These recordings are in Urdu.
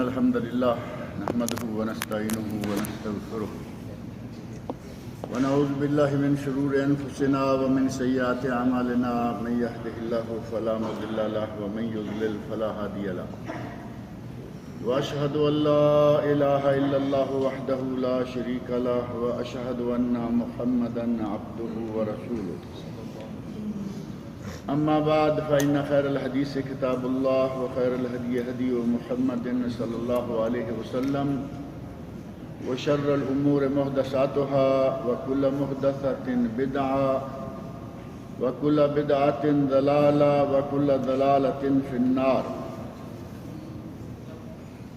الحمد لله نحمده ونستعينه ونستغفره ونعوذ بالله من شرور أنفسنا ومن سيئات أعمالنا من يهده الله فلا مضل له ومن يضلل فلا هادي له وأشهد أن لا إله إلا الله وحده لا شريك له وأشهد أن محمدا عبده ورسوله أما بعد فإن خير الحديث كتاب الله وخير الهدي هدي محمد صلى الله عليه وسلم وشر الأمور محدثاتها وكل محدثة بدعة وكل بدعة ضلالة وكل ضلالة في النار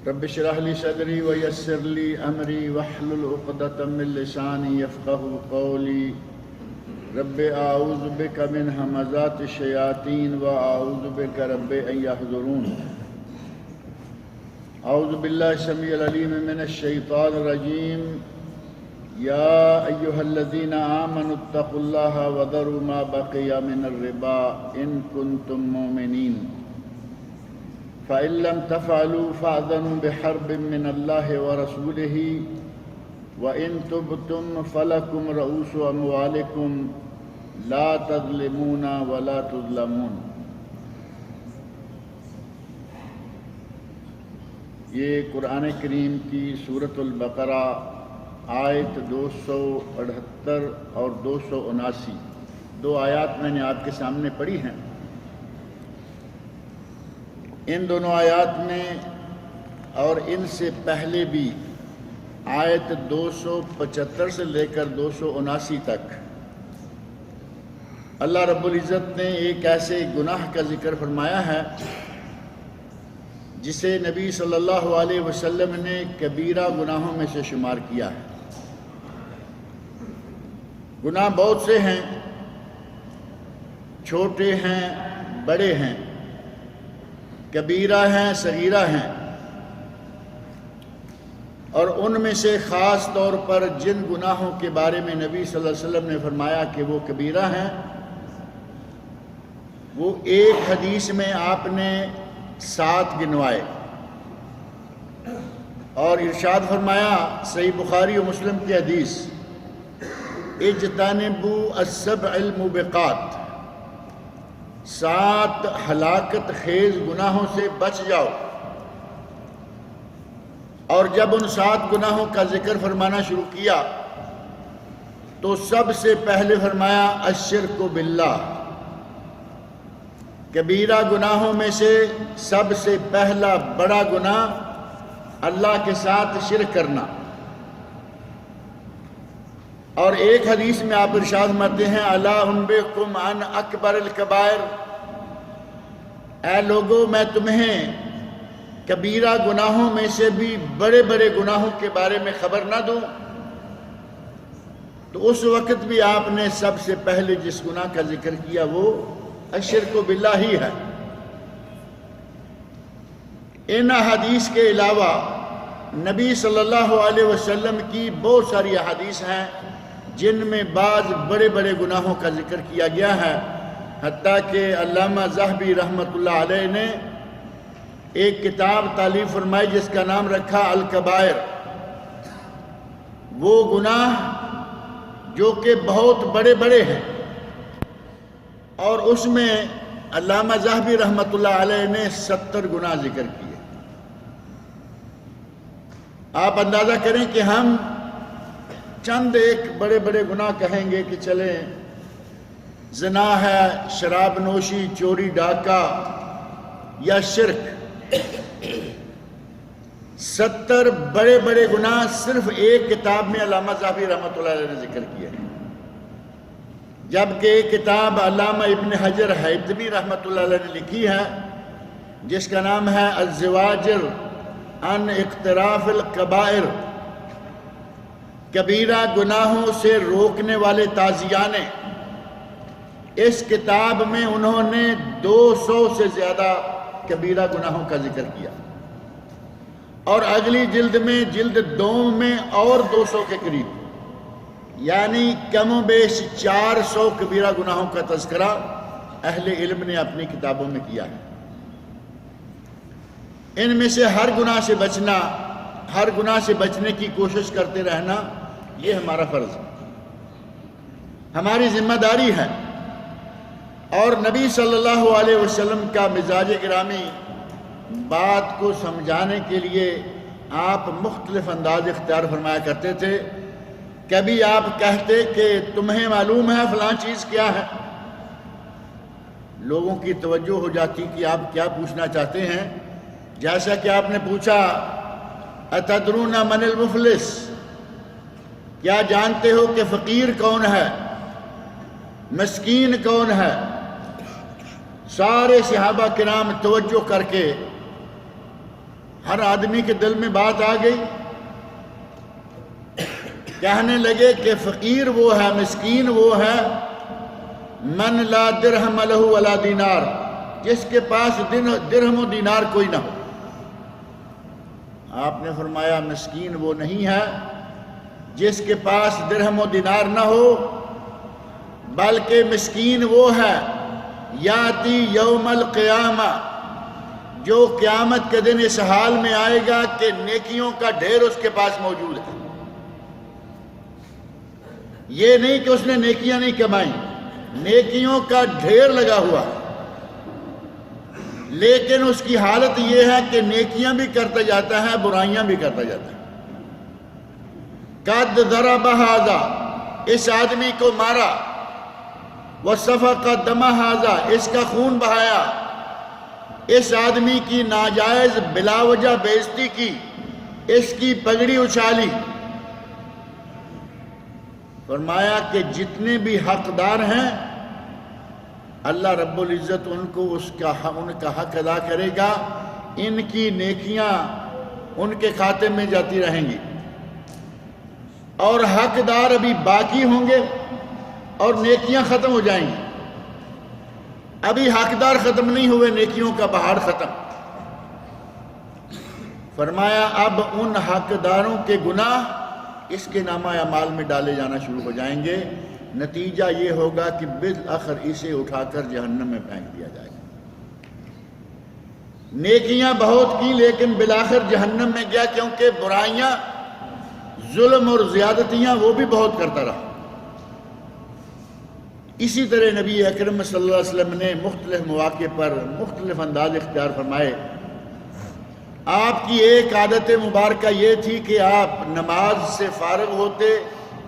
رب اشرح لي صدري ويسر لي أمري واحلل عقدة من لساني يفقهوا قولي رب اعوذ بک من همزات الشیاطین واعوذ بک رب ان یحضرون اعوذ باللہ السمیع العلیم من الشیطان الرجیم یا ایہا الذین آمنوا اتقوا اللہ وذروا ما بقی من الربا ان کنتم مؤمنین فإن لم تفعلوا فأذنوا بحرب من اللہ ورسولہ وَإِن تُبْتُمْ فَلَكُمْ رُءُوسُ أَمْوَالِكُمْ لَا تَظْلِمُونَ وَلَا تُظْلَمُونَ۔ یہ قرآن کریم کی سورۃ البقرہ آیت 278 اور 279 دو آیات میں نے آپ کے سامنے پڑھی ہیں۔ ان دونوں آیات میں اور ان سے پہلے بھی آیت 275 سے لے کر 279 تک اللہ رب العزت نے ایک ایسے گناہ کا ذکر فرمایا ہے جسے نبی صلی اللہ علیہ وسلم نے کبیرہ گناہوں میں سے شمار کیا ہے۔ گناہ بہت سے ہیں، چھوٹے ہیں، بڑے ہیں، کبیرہ ہیں، صغیرہ ہیں، اور ان میں سے خاص طور پر جن گناہوں کے بارے میں نبی صلی اللہ علیہ وسلم نے فرمایا کہ وہ کبیرہ ہیں، وہ ایک حدیث میں آپ نے 7 گنوائے اور ارشاد فرمایا صحیح بخاری و مسلم کی حدیث اجتنبوا السبع الموبقات، 7 ہلاکت خیز گناہوں سے بچ جاؤ۔ اور جب ان 7 گناہوں کا ذکر فرمانا شروع کیا تو سب سے پہلے فرمایا الشرک باللہ، کبیرہ گناہوں میں سے سب سے پہلا بڑا گناہ اللہ کے ساتھ شرک کرنا۔ اور ایک حدیث میں آپ ارشاد فرماتے ہیں الا انبئکم عن اکبر الکبائر، اے لوگو میں تمہیں کبیرہ گناہوں میں سے بھی بڑے بڑے گناہوں کے بارے میں خبر نہ دوں؟ تو اس وقت بھی آپ نے سب سے پہلے جس گناہ کا ذکر کیا وہ الشرک باللہ ہی ہے۔ ان احادیث کے علاوہ نبی صلی اللہ علیہ وسلم کی بہت ساری احادیث ہیں جن میں بعض بڑے بڑے گناہوں کا ذکر کیا گیا ہے، حتیٰ کہ علامہ ذہبی رحمۃ اللہ علیہ نے ایک کتاب تالیف فرمائی جس کا نام رکھا الکبائر، وہ گناہ جو کہ بہت بڑے بڑے ہیں، اور اس میں علامہ ذہبی رحمۃ اللہ علیہ نے 70 گناہ ذکر کیے۔ آپ اندازہ کریں کہ ہم چند ایک بڑے بڑے گناہ کہیں گے کہ چلیں زنا ہے، شراب نوشی، چوری ڈاکہ یا شرک، 70 بڑے بڑے گناہ صرف ایک کتاب میں علامہ ذہبی رحمۃ اللہ علیہ نے ذکر کیے ہیں، جبکہ ایک کتاب علامہ ابن حجر حیثمی رحمۃ اللہ علیہ نے لکھی ہے جس کا نام ہے الزواجر عن اقتراف الکبائر، کبیرہ گناہوں سے روکنے والے تازیانے۔ اس کتاب میں انہوں نے 200 سے زیادہ کبیرہ گناہوں کا ذکر کیا، اور اگلی جلد میں جلد 2 میں اور 200 کے قریب، یعنی کم و بیش 400 کبیرہ گناہوں کا تذکرہ اہل علم نے اپنی کتابوں میں کیا ہے۔ ان میں سے ہر گناہ سے بچنا، ہر گناہ سے بچنے کی کوشش کرتے رہنا، یہ ہمارا فرض ہے، ہماری ذمہ داری ہے۔ اور نبی صلی اللہ علیہ وسلم کا مزاج گرامی بات کو سمجھانے کے لیے آپ مختلف انداز اختیار فرمایا کرتے تھے۔ کبھی آپ کہتے کہ تمہیں معلوم ہے فلاں چیز کیا ہے، لوگوں کی توجہ ہو جاتی کہ آپ کیا پوچھنا چاہتے ہیں، جیسا کہ آپ نے پوچھا اتدرون من المفلس، کیا جانتے ہو کہ فقیر کون ہے، مسکین کون ہے؟ سارے صحابہ کرام توجہ کر کے، ہر آدمی کے دل میں بات آ گئی، کہنے لگے کہ فقیر وہ ہے، مسکین وہ ہے، من لا درہم لہ ولا دینار، جس کے پاس درہم و دینار کوئی نہ ہو۔ آپ نے فرمایا مسکین وہ نہیں ہے جس کے پاس درہم و دینار نہ ہو، بلکہ مسکین وہ ہے یاتی یوم القیامہ، جو قیامت کے دن اس حال میں آئے گا کہ نیکیوں کا ڈھیر اس کے پاس موجود ہے۔ یہ نہیں کہ اس نے نیکیاں نہیں کمائیں، نیکیوں کا ڈھیر لگا ہوا ہے، لیکن اس کی حالت یہ ہے کہ نیکیاں بھی کرتا جاتا ہے، برائیاں بھی کرتا جاتا ہے۔ قد ضرب ھذا، اس آدمی کو مارا، وسفک دم ھذا، اس کا خون بہایا، اس آدمی کی ناجائز بلا وجہ بے عزتی کی، اس کی پگڑی اچھالی۔ فرمایا کہ جتنے بھی حقدار ہیں اللہ رب العزت ان کو ان کا حق ادا کرے گا، ان کی نیکیاں ان کے کھاتے میں جاتی رہیں گی، اور حقدار ابھی باقی ہوں گے اور نیکیاں ختم ہو جائیں گی۔ ابھی حقدار ختم نہیں ہوئے، نیکیوں کا پہاڑ ختم۔ فرمایا اب ان حقداروں کے گناہ اس کے نامہ اعمال میں ڈالے جانا شروع ہو جائیں گے، نتیجہ یہ ہوگا کہ بالآخر اسے اٹھا کر جہنم میں پھینک دیا جائے گا۔ نیکیاں بہت کی لیکن بالآخر جہنم میں گیا، کیونکہ برائیاں، ظلم اور زیادتیاں وہ بھی بہت کرتا رہا۔ اسی طرح نبی اکرم صلی اللہ علیہ وسلم نے مختلف مواقع پر مختلف انداز اختیار فرمائے۔ آپ کی ایک عادت مبارکہ یہ تھی کہ آپ نماز سے فارغ ہوتے،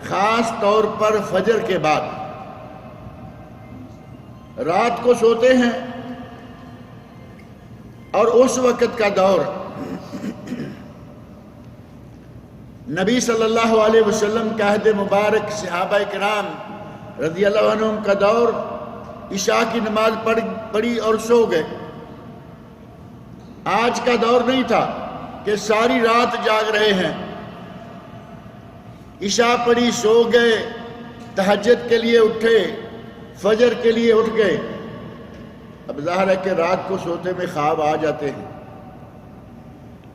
خاص طور پر فجر کے بعد، رات کو سوتے ہیں، اور اس وقت کا دور نبی صلی اللہ علیہ وسلم کا عہد مبارک، صحابہ کرام رضی اللہ عنہم کا دور، عشاء کی نماز پڑھی اور سو گئے۔ آج کا دور نہیں تھا کہ ساری رات جاگ رہے ہیں، عشاء پڑھی سو گئے، تہجد کے لیے اٹھے، فجر کے لیے اٹھ گئے۔ اب ظاہر ہے کہ رات کو سوتے میں خواب آ جاتے ہیں۔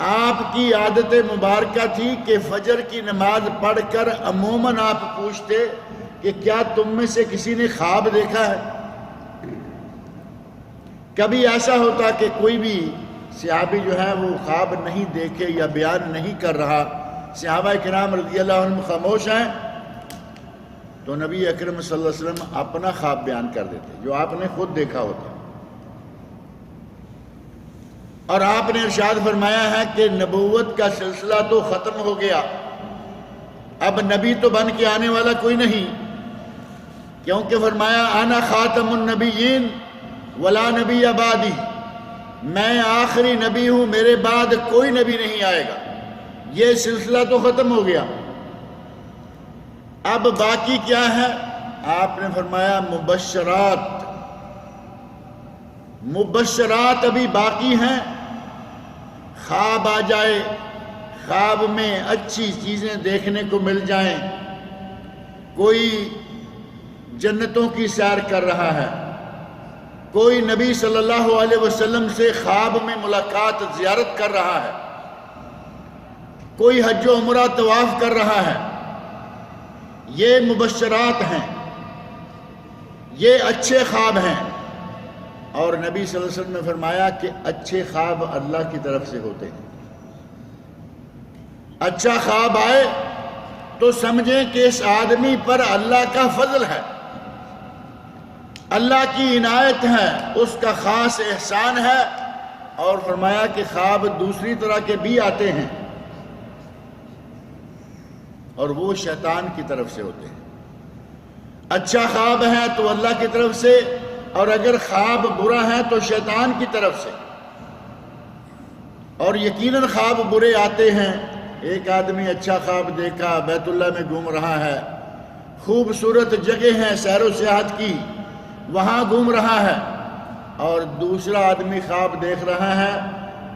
آپ کی عادت مبارکہ تھی کہ فجر کی نماز پڑھ کر عموماً آپ پوچھتے کہ کیا تم میں سے کسی نے خواب دیکھا ہے؟ کبھی ایسا ہوتا کہ کوئی بھی صحابی جو ہے وہ خواب نہیں دیکھے یا بیان نہیں کر رہا، صحابہ کرام رضی اللہ عنہم خاموش ہیں، تو نبی اکرم صلی اللہ علیہ وسلم اپنا خواب بیان کر دیتے جو آپ نے خود دیکھا ہوتا۔ اور آپ نے ارشاد فرمایا ہے کہ نبوت کا سلسلہ تو ختم ہو گیا، اب نبی تو بن کے آنے والا کوئی نہیں، کیونکہ فرمایا انا خاتم النبیین ولا نبی بعدی، میں آخری نبی ہوں، میرے بعد کوئی نبی نہیں آئے گا۔ یہ سلسلہ تو ختم ہو گیا، اب باقی کیا ہے؟ آپ نے فرمایا مبشرات، مبشرات ابھی باقی ہیں۔ خواب آ جائے، خواب میں اچھی چیزیں دیکھنے کو مل جائیں، کوئی جنتوں کی سیر کر رہا ہے، کوئی نبی صلی اللہ علیہ وسلم سے خواب میں ملاقات زیارت کر رہا ہے، کوئی حج و عمرہ طواف کر رہا ہے، یہ مبشرات ہیں، یہ اچھے خواب ہیں۔ اور نبی صلی اللہ علیہ وسلم نے فرمایا کہ اچھے خواب اللہ کی طرف سے ہوتے ہیں. اچھا خواب آئے تو سمجھیں کہ اس آدمی پر اللہ کا فضل ہے، اللہ کی عنایت ہے، اس کا خاص احسان ہے. اور فرمایا کہ خواب دوسری طرح کے بھی آتے ہیں اور وہ شیطان کی طرف سے ہوتے ہیں. اچھا خواب ہے تو اللہ کی طرف سے، اور اگر خواب برا ہے تو شیطان کی طرف سے. اور یقیناً خواب برے آتے ہیں. ایک آدمی اچھا خواب دیکھا، بیت اللہ میں گھوم رہا ہے، خوبصورت جگہ ہے سیر و سیاحت کی، وہاں گھوم رہا ہے، اور دوسرا آدمی خواب دیکھ رہا ہے،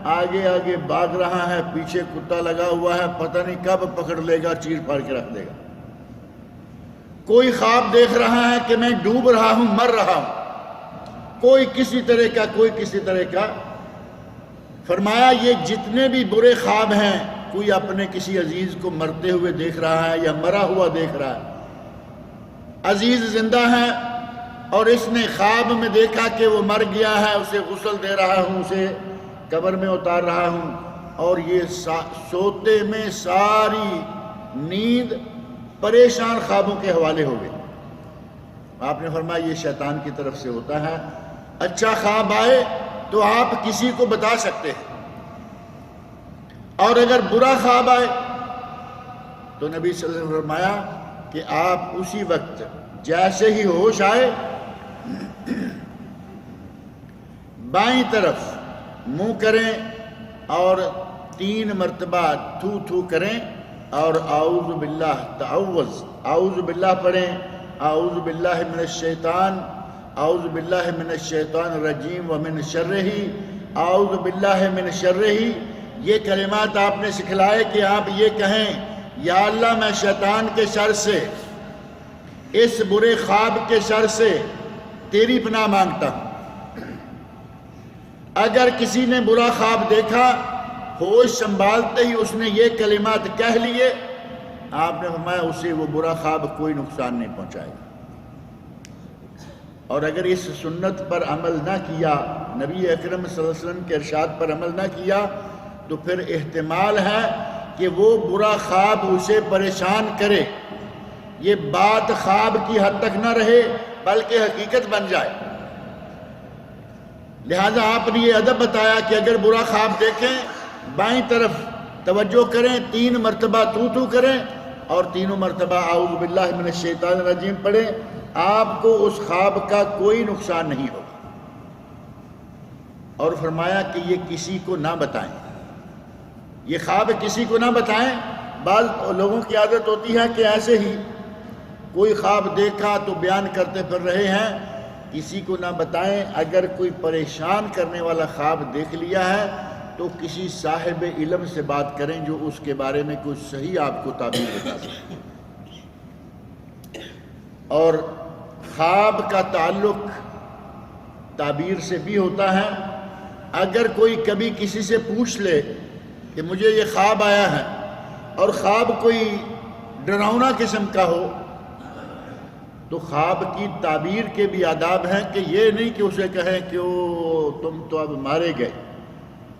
آگے آگے بھاگ رہا ہے، پیچھے کتا لگا ہوا ہے، پتہ نہیں کب پکڑ لے گا، چیر پھاڑ کے رکھ دے گا. کوئی خواب دیکھ رہا ہے کہ میں ڈوب رہا ہوں، مر رہا ہوں، کوئی کسی طرح کا. فرمایا یہ جتنے بھی برے خواب ہیں، کوئی اپنے کسی عزیز کو مرتے ہوئے دیکھ رہا ہے یا مرا ہوا دیکھ رہا ہے، عزیز زندہ ہے اور اس نے خواب میں دیکھا کہ وہ مر گیا ہے، اسے غسل دے رہا ہوں، اسے قبر میں اتار رہا ہوں، اور یہ سوتے میں ساری نیند پریشان خوابوں کے حوالے ہو گئی. آپ نے فرمایا یہ شیطان کی طرف سے ہوتا ہے. اچھا خواب آئے تو آپ کسی کو بتا سکتے ہیں، اور اگر برا خواب آئے تو نبی صلی اللہ علیہ وسلم نے فرمایا کہ آپ اسی وقت جیسے ہی ہوش آئے بائیں طرف منہ کریں اور 3 مرتبہ تھو تھو کریں اور اعوذ باللہ تعوذ، اعوذ باللہ پڑھیں، اعوذ باللہ من الشیطان، اعوذ باللہ من الشیطان الرجیم ومن شرہ، اعوذ باللہ من شرہ. یہ کلمات آپ نے سکھلائے کہ آپ یہ کہیں یا اللہ میں شیطان کے شر سے، اس برے خواب کے شر سے تیری پناہ مانگتا ہوں. اگر کسی نے برا خواب دیکھا، ہوش سنبھالتے ہی اس نے یہ کلمات کہہ لیے، آپ نے فرمایا اسے وہ برا خواب کوئی نقصان نہیں پہنچائے گا. اور اگر اس سنت پر عمل نہ کیا، نبی اکرم صلی اللہ علیہ وسلم کے ارشاد پر عمل نہ کیا، تو پھر احتمال ہے کہ وہ برا خواب اسے پریشان کرے. یہ بات خواب کی حد تک نہ رہے بلکہ حقیقت بن جائے. لہذا آپ نے یہ ادب بتایا کہ اگر برا خواب دیکھیں بائیں طرف توجہ کریں، 3 مرتبہ تو کریں اور 3 مرتبہ اعوذ باللہ من الشیطان الرجیم پڑھیں. آپ کو اس خواب کا کوئی نقصان نہیں ہوگا. اور فرمایا کہ یہ کسی کو نہ بتائیں، یہ خواب کسی کو نہ بتائیں. بعض لوگوں کی عادت ہوتی ہے کہ ایسے ہی کوئی خواب دیکھا تو بیان کرتے پھر رہے ہیں، کسی کو نہ بتائیں. اگر کوئی پریشان کرنے والا خواب دیکھ لیا ہے تو کسی صاحب علم سے بات کریں جو اس کے بارے میں کچھ صحیح آپ کو تعبیر بتا سکے. اور خواب کا تعلق تعبیر سے بھی ہوتا ہے. اگر کوئی کبھی کسی سے پوچھ لے کہ مجھے یہ خواب آیا ہے اور خواب کوئی ڈراؤنا قسم کا ہو، تو خواب کی تعبیر کے بھی آداب ہیں کہ یہ نہیں کہ اسے کہیں کہ تم تو اب مارے گئے،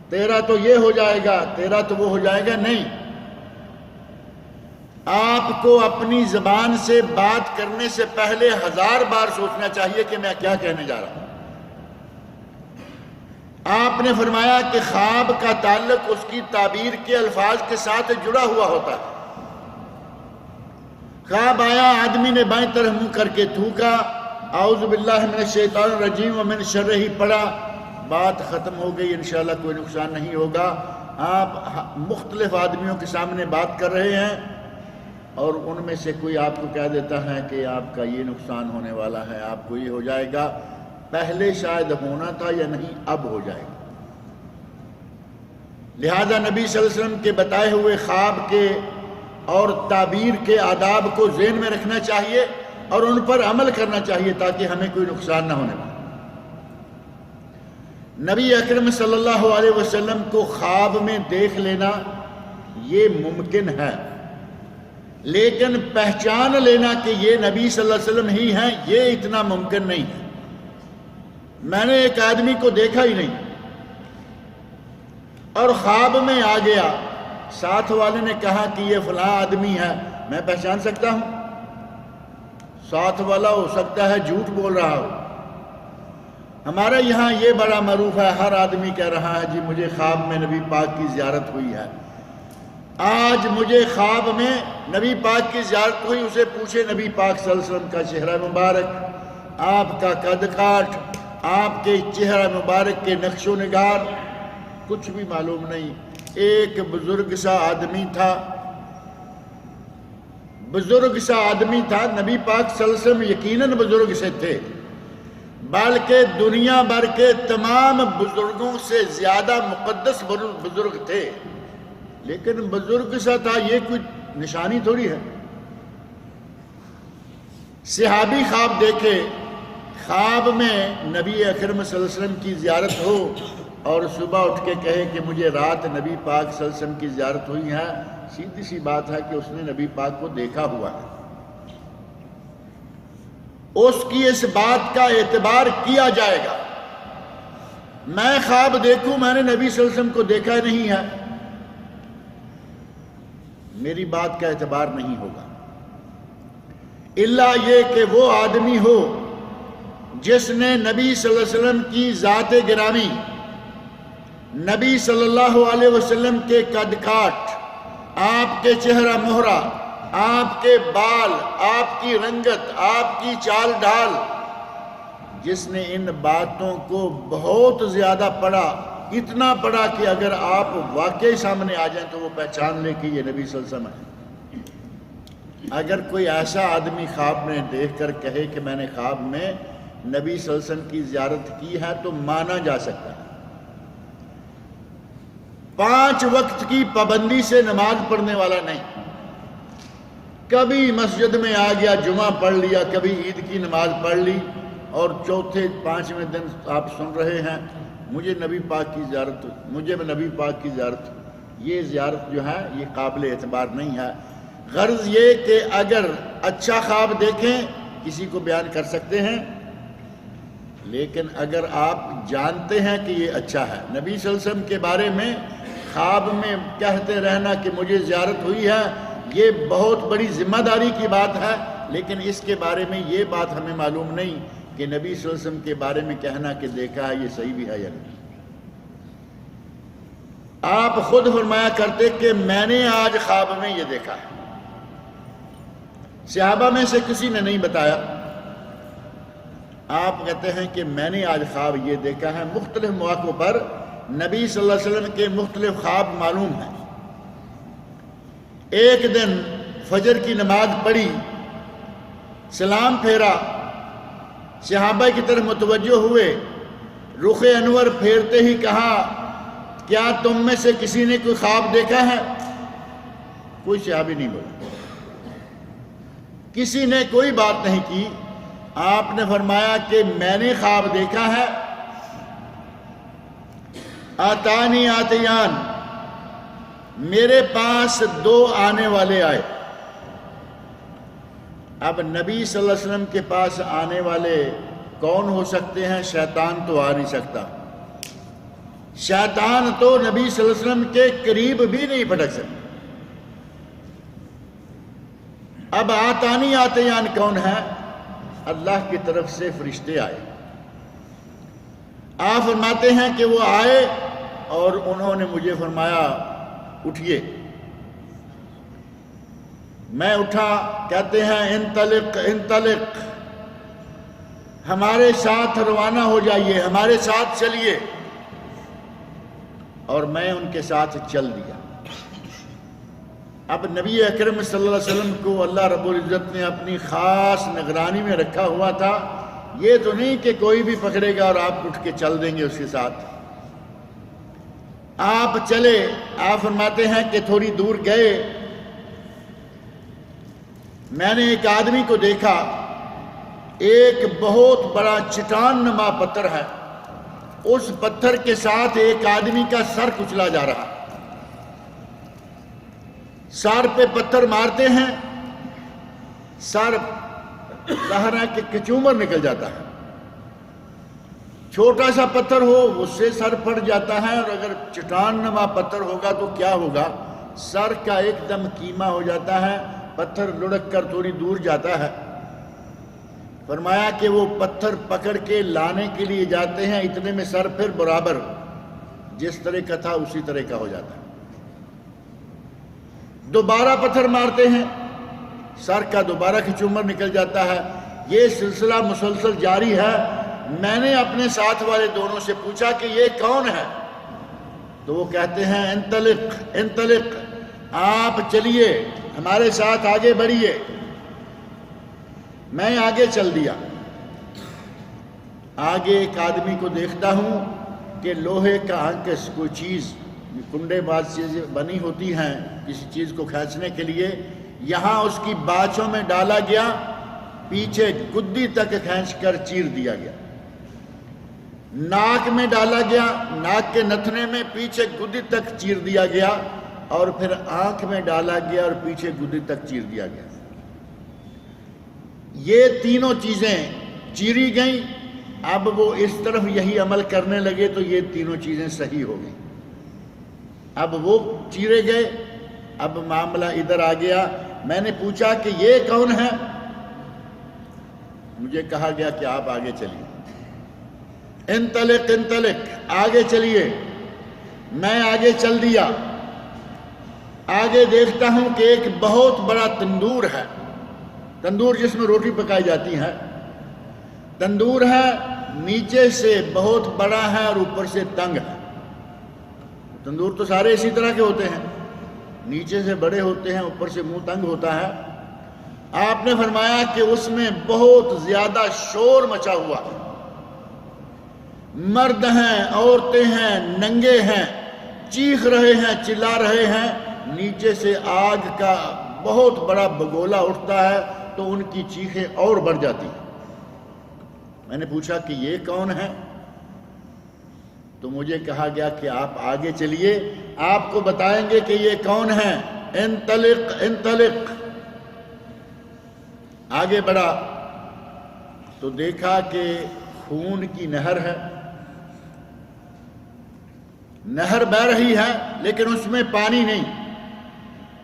تیرا تو یہ ہو جائے گا، تیرا تو وہ ہو جائے گا. نہیں، آپ کو اپنی زبان سے بات کرنے سے پہلے 1000 بار سوچنا چاہیے کہ میں کیا کہنے جا رہا ہوں. آپ نے فرمایا کہ خواب کا تعلق اس کی تعبیر کے الفاظ کے ساتھ جڑا ہوا ہوتا ہے. خواب آیا، آدمی نے بائیں طرف منہ کر کے تھوکا، اعوذ باللہ من الشیطان الرجیم ومن شرہ ہی پڑھا، بات ختم ہو گئی، انشاءاللہ کوئی نقصان نہیں ہوگا. آپ مختلف آدمیوں کے سامنے بات کر رہے ہیں اور ان میں سے کوئی آپ کو کہہ دیتا ہے کہ آپ کا یہ نقصان ہونے والا ہے، آپ کو یہ ہو جائے گا. پہلے شاید ہونا تھا یا نہیں، اب ہو جائے گا. لہذا نبی صلی اللہ علیہ وسلم کے بتائے ہوئے خواب کے اور تعبیر کے آداب کو ذہن میں رکھنا چاہیے اور ان پر عمل کرنا چاہیے تاکہ ہمیں کوئی نقصان نہ ہونے پائے. نبی اکرم صلی اللہ علیہ وسلم کو خواب میں دیکھ لینا یہ ممکن ہے، لیکن پہچان لینا کہ یہ نبی صلی اللہ علیہ وسلم ہی ہیں یہ اتنا ممکن نہیں ہے. میں نے ایک آدمی کو دیکھا ہی نہیں اور خواب میں آ گیا. ساتھ والے نے کہا کہ یہ فلاں آدمی ہے. میں پہچان سکتا ہوں؟ ساتھ والا ہو سکتا ہے جھوٹ بول رہا ہو. ہمارے یہاں یہ بڑا معروف ہے، ہر آدمی کہہ رہا ہے جی مجھے خواب میں نبی پاک کی زیارت ہوئی ہے. آج مجھے خواب میں نبی پاک کی زیارت ہوئی. اسے پوچھے نبی پاک صلی اللہ علیہ وسلم کا چہرہ مبارک، آپ کا قد کاٹ، آپ کے چہرہ مبارک کے نقش و نگار کچھ بھی معلوم نہیں. ایک بزرگ سا آدمی تھا، بزرگ سا آدمی تھا. نبی پاک صلی اللہ علیہ وسلم یقیناً بزرگ سے تھے، بلکہ دنیا بھر کے تمام بزرگوں سے زیادہ مقدس بزرگ تھے، لیکن بزرگ سا تھا. یہ کوئی نشانی تھوڑی ہے. صحابی خواب دیکھے، خواب میں نبی اکرم صلی اللہ علیہ وسلم کی زیارت ہو اور صبح اٹھ کے کہے کہ مجھے رات نبی پاک صلی اللہ علیہ وسلم کی زیارت ہوئی ہے. سیدھی سی بات ہے کہ اس نے نبی پاک کو دیکھا ہوا ہے. اس کی اس بات کا اعتبار کیا جائے گا. میں خواب دیکھوں میں نے نبی صلی اللہ علیہ وسلم کو دیکھا نہیں ہے، میری بات کا اعتبار نہیں ہوگا، الا یہ کہ وہ آدمی ہو جس نے نبی صلی اللہ علیہ وسلم کی ذات گرامی، نبی صلی اللہ علیہ وسلم کے قد کاٹ، آپ کے چہرہ مہرہ، آپ کے بال، آپ کی رنگت، آپ کی چال ڈھال، جس نے ان باتوں کو بہت زیادہ پڑھا، اتنا پڑھا کہ اگر آپ واقعی سامنے آ جائیں تو وہ پہچان لے کہ یہ نبی صلی اللہ علیہ وسلم ہے. اگر کوئی ایسا آدمی خواب میں دیکھ کر کہے کہ میں نے خواب میں نبی صلی اللہ علیہ وسلم کی زیارت کی ہے تو مانا جا سکتا ہے. 5 وقت کی پابندی سے نماز پڑھنے والا نہیں، کبھی مسجد میں آ گیا جمعہ پڑھ لیا، کبھی عید کی نماز پڑھ لی، اور چوتھے 5ویں دن آپ سن رہے ہیں مجھے نبی پاک کی زیارت، مجھے نبی پاک کی زیارت. یہ زیارت جو ہے یہ قابل اعتبار نہیں ہے. غرض یہ کہ اگر اچھا خواب دیکھیں کسی کو بیان کر سکتے ہیں، لیکن اگر آپ جانتے ہیں کہ یہ اچھا ہے، نبی صلی اللہ علیہ وسلم کے بارے میں خواب میں کہتے رہنا کہ مجھے زیارت ہوئی ہے، یہ بہت بڑی ذمہ داری کی بات ہے. لیکن اس کے بارے میں یہ بات ہمیں معلوم نہیں کہ نبی صلی اللہ علیہ وسلم کے بارے میں کہنا کہ دیکھا ہے یہ صحیح بھی ہے یا نہیں. آپ خود فرمایا کرتے کہ میں نے آج خواب میں یہ دیکھا ہے. صحابہ میں سے کسی نے نہیں بتایا. آپ کہتے ہیں کہ میں نے آج خواب یہ دیکھا ہے. مختلف مواقع پر نبی صلی اللہ علیہ وسلم کے مختلف خواب معلوم ہیں. ایک دن فجر کی نماز پڑھی، سلام پھیرا، صحابہ کی طرف متوجہ ہوئے، رخ انور پھیرتے ہی کہا کیا تم میں سے کسی نے کوئی خواب دیکھا ہے؟ کوئی صحابی نہیں بولا، کسی نے کوئی بات نہیں کی. آپ نے فرمایا کہ میں نے خواب دیکھا ہے، آتانی آتیان، میرے پاس 2 آنے والے آئے. اب نبی صلی اللہ علیہ وسلم کے پاس آنے والے کون ہو سکتے ہیں؟ شیطان تو آ نہیں سکتا. شیطان تو نبی صلی اللہ علیہ وسلم کے قریب بھی نہیں پھٹک سکتا. اب آتانی آتیان کون ہے؟ اللہ کی طرف سے فرشتے آئے. آپ فرماتے ہیں کہ وہ آئے اور انہوں نے مجھے فرمایا اٹھیے. میں اٹھا. کہتے ہیں انطلق انطلق، ہمارے ساتھ روانہ ہو جائیے، ہمارے ساتھ چلیے. اور میں ان کے ساتھ چل دیا. اب نبی اکرم صلی اللہ علیہ وسلم کو اللہ رب العزت نے اپنی خاص نگرانی میں رکھا ہوا تھا. یہ تو نہیں کہ کوئی بھی پکڑے گا اور آپ اٹھ کے چل دیں گے اس کے ساتھ. آپ چلے. آپ فرماتے ہیں کہ تھوڑی دور گئے، میں نے ایک آدمی کو دیکھا، ایک بہت بڑا چٹان نما پتھر ہے، اس پتھر کے ساتھ ایک آدمی کا سر کچلا جا رہا. سر پہ پتھر مارتے ہیں، سر ظاہر ہے کہ کچومر نکل جاتا ہے. چھوٹا سا پتھر ہو اس سے سر پھٹ جاتا ہے، اور اگر چٹان نما پتھر ہوگا تو کیا ہوگا؟ سر کا ایک دم کیما ہو جاتا ہے، پتھر لڑک کر تھوڑی دور جاتا ہے۔ فرمایا کہ وہ پتھر پکڑ کے لانے کے لیے جاتے ہیں، اتنے میں سر پھر برابر جس طرح کا تھا اسی طرح کا ہو جاتا ہے۔ دوبارہ پتھر مارتے ہیں، سر کا دوبارہ کھچومر نکل جاتا ہے۔ یہ سلسلہ مسلسل جاری ہے۔ میں نے اپنے ساتھ والے دونوں سے پوچھا کہ یہ کون ہے؟ تو وہ کہتے ہیں انطلق انطلق، آپ چلیے ہمارے ساتھ آگے بڑھیے۔ میں آگے چل دیا۔ آگے ایک آدمی کو دیکھتا ہوں کہ لوہے کا آنکس، کوئی چیز، کنڈے باز چیزیں بنی ہوتی ہیں کسی چیز کو کھینچنے کے لیے، یہاں اس کی باچھوں میں ڈالا گیا، پیچھے گدی تک کھینچ کر چیر دیا گیا۔ ناک میں ڈالا گیا، ناک کے نتھنے میں پیچھے گدی تک چیر دیا گیا، اور پھر آنکھ میں ڈالا گیا اور پیچھے گدی تک چیر دیا گیا۔ یہ تینوں چیزیں چیری گئیں۔ اب وہ اس طرف یہی عمل کرنے لگے تو یہ تینوں چیزیں صحیح ہو گئیں۔ اب وہ چیرے گئے، اب معاملہ ادھر آ گیا۔ میں نے پوچھا کہ یہ کون ہے؟ مجھے کہا گیا کہ آپ آگے چلیے، انطلق انطلق، آگے چلیے۔ میں آگے چل دیا۔ آگے دیکھتا ہوں کہ ایک بہت بڑا تندور ہے، تندور جس میں روٹی پکائی جاتی ہے، تندور ہے، نیچے سے بہت بڑا ہے اور اوپر سے تنگ ہے۔ تندور تو سارے اسی طرح کے ہوتے ہیں، نیچے سے بڑے ہوتے ہیں، اوپر سے منہ تنگ ہوتا ہے۔ آپ نے فرمایا کہ اس میں بہت زیادہ شور مچا ہوا ہے، مرد ہیں، عورتیں ہیں، ننگے ہیں، چیخ رہے ہیں، چلا رہے ہیں۔ نیچے سے آگ کا بہت بڑا بگولا اٹھتا ہے تو ان کی چیخیں اور بڑھ جاتی ہیں۔ میں نے پوچھا کہ یہ کون ہے؟ تو مجھے کہا گیا کہ آپ آگے چلیے، آپ کو بتائیں گے کہ یہ کون ہے۔ انطلق انطلق، آگے بڑھا تو دیکھا کہ خون کی نہر ہے، نہر بہہ رہی ہے لیکن اس میں پانی نہیں،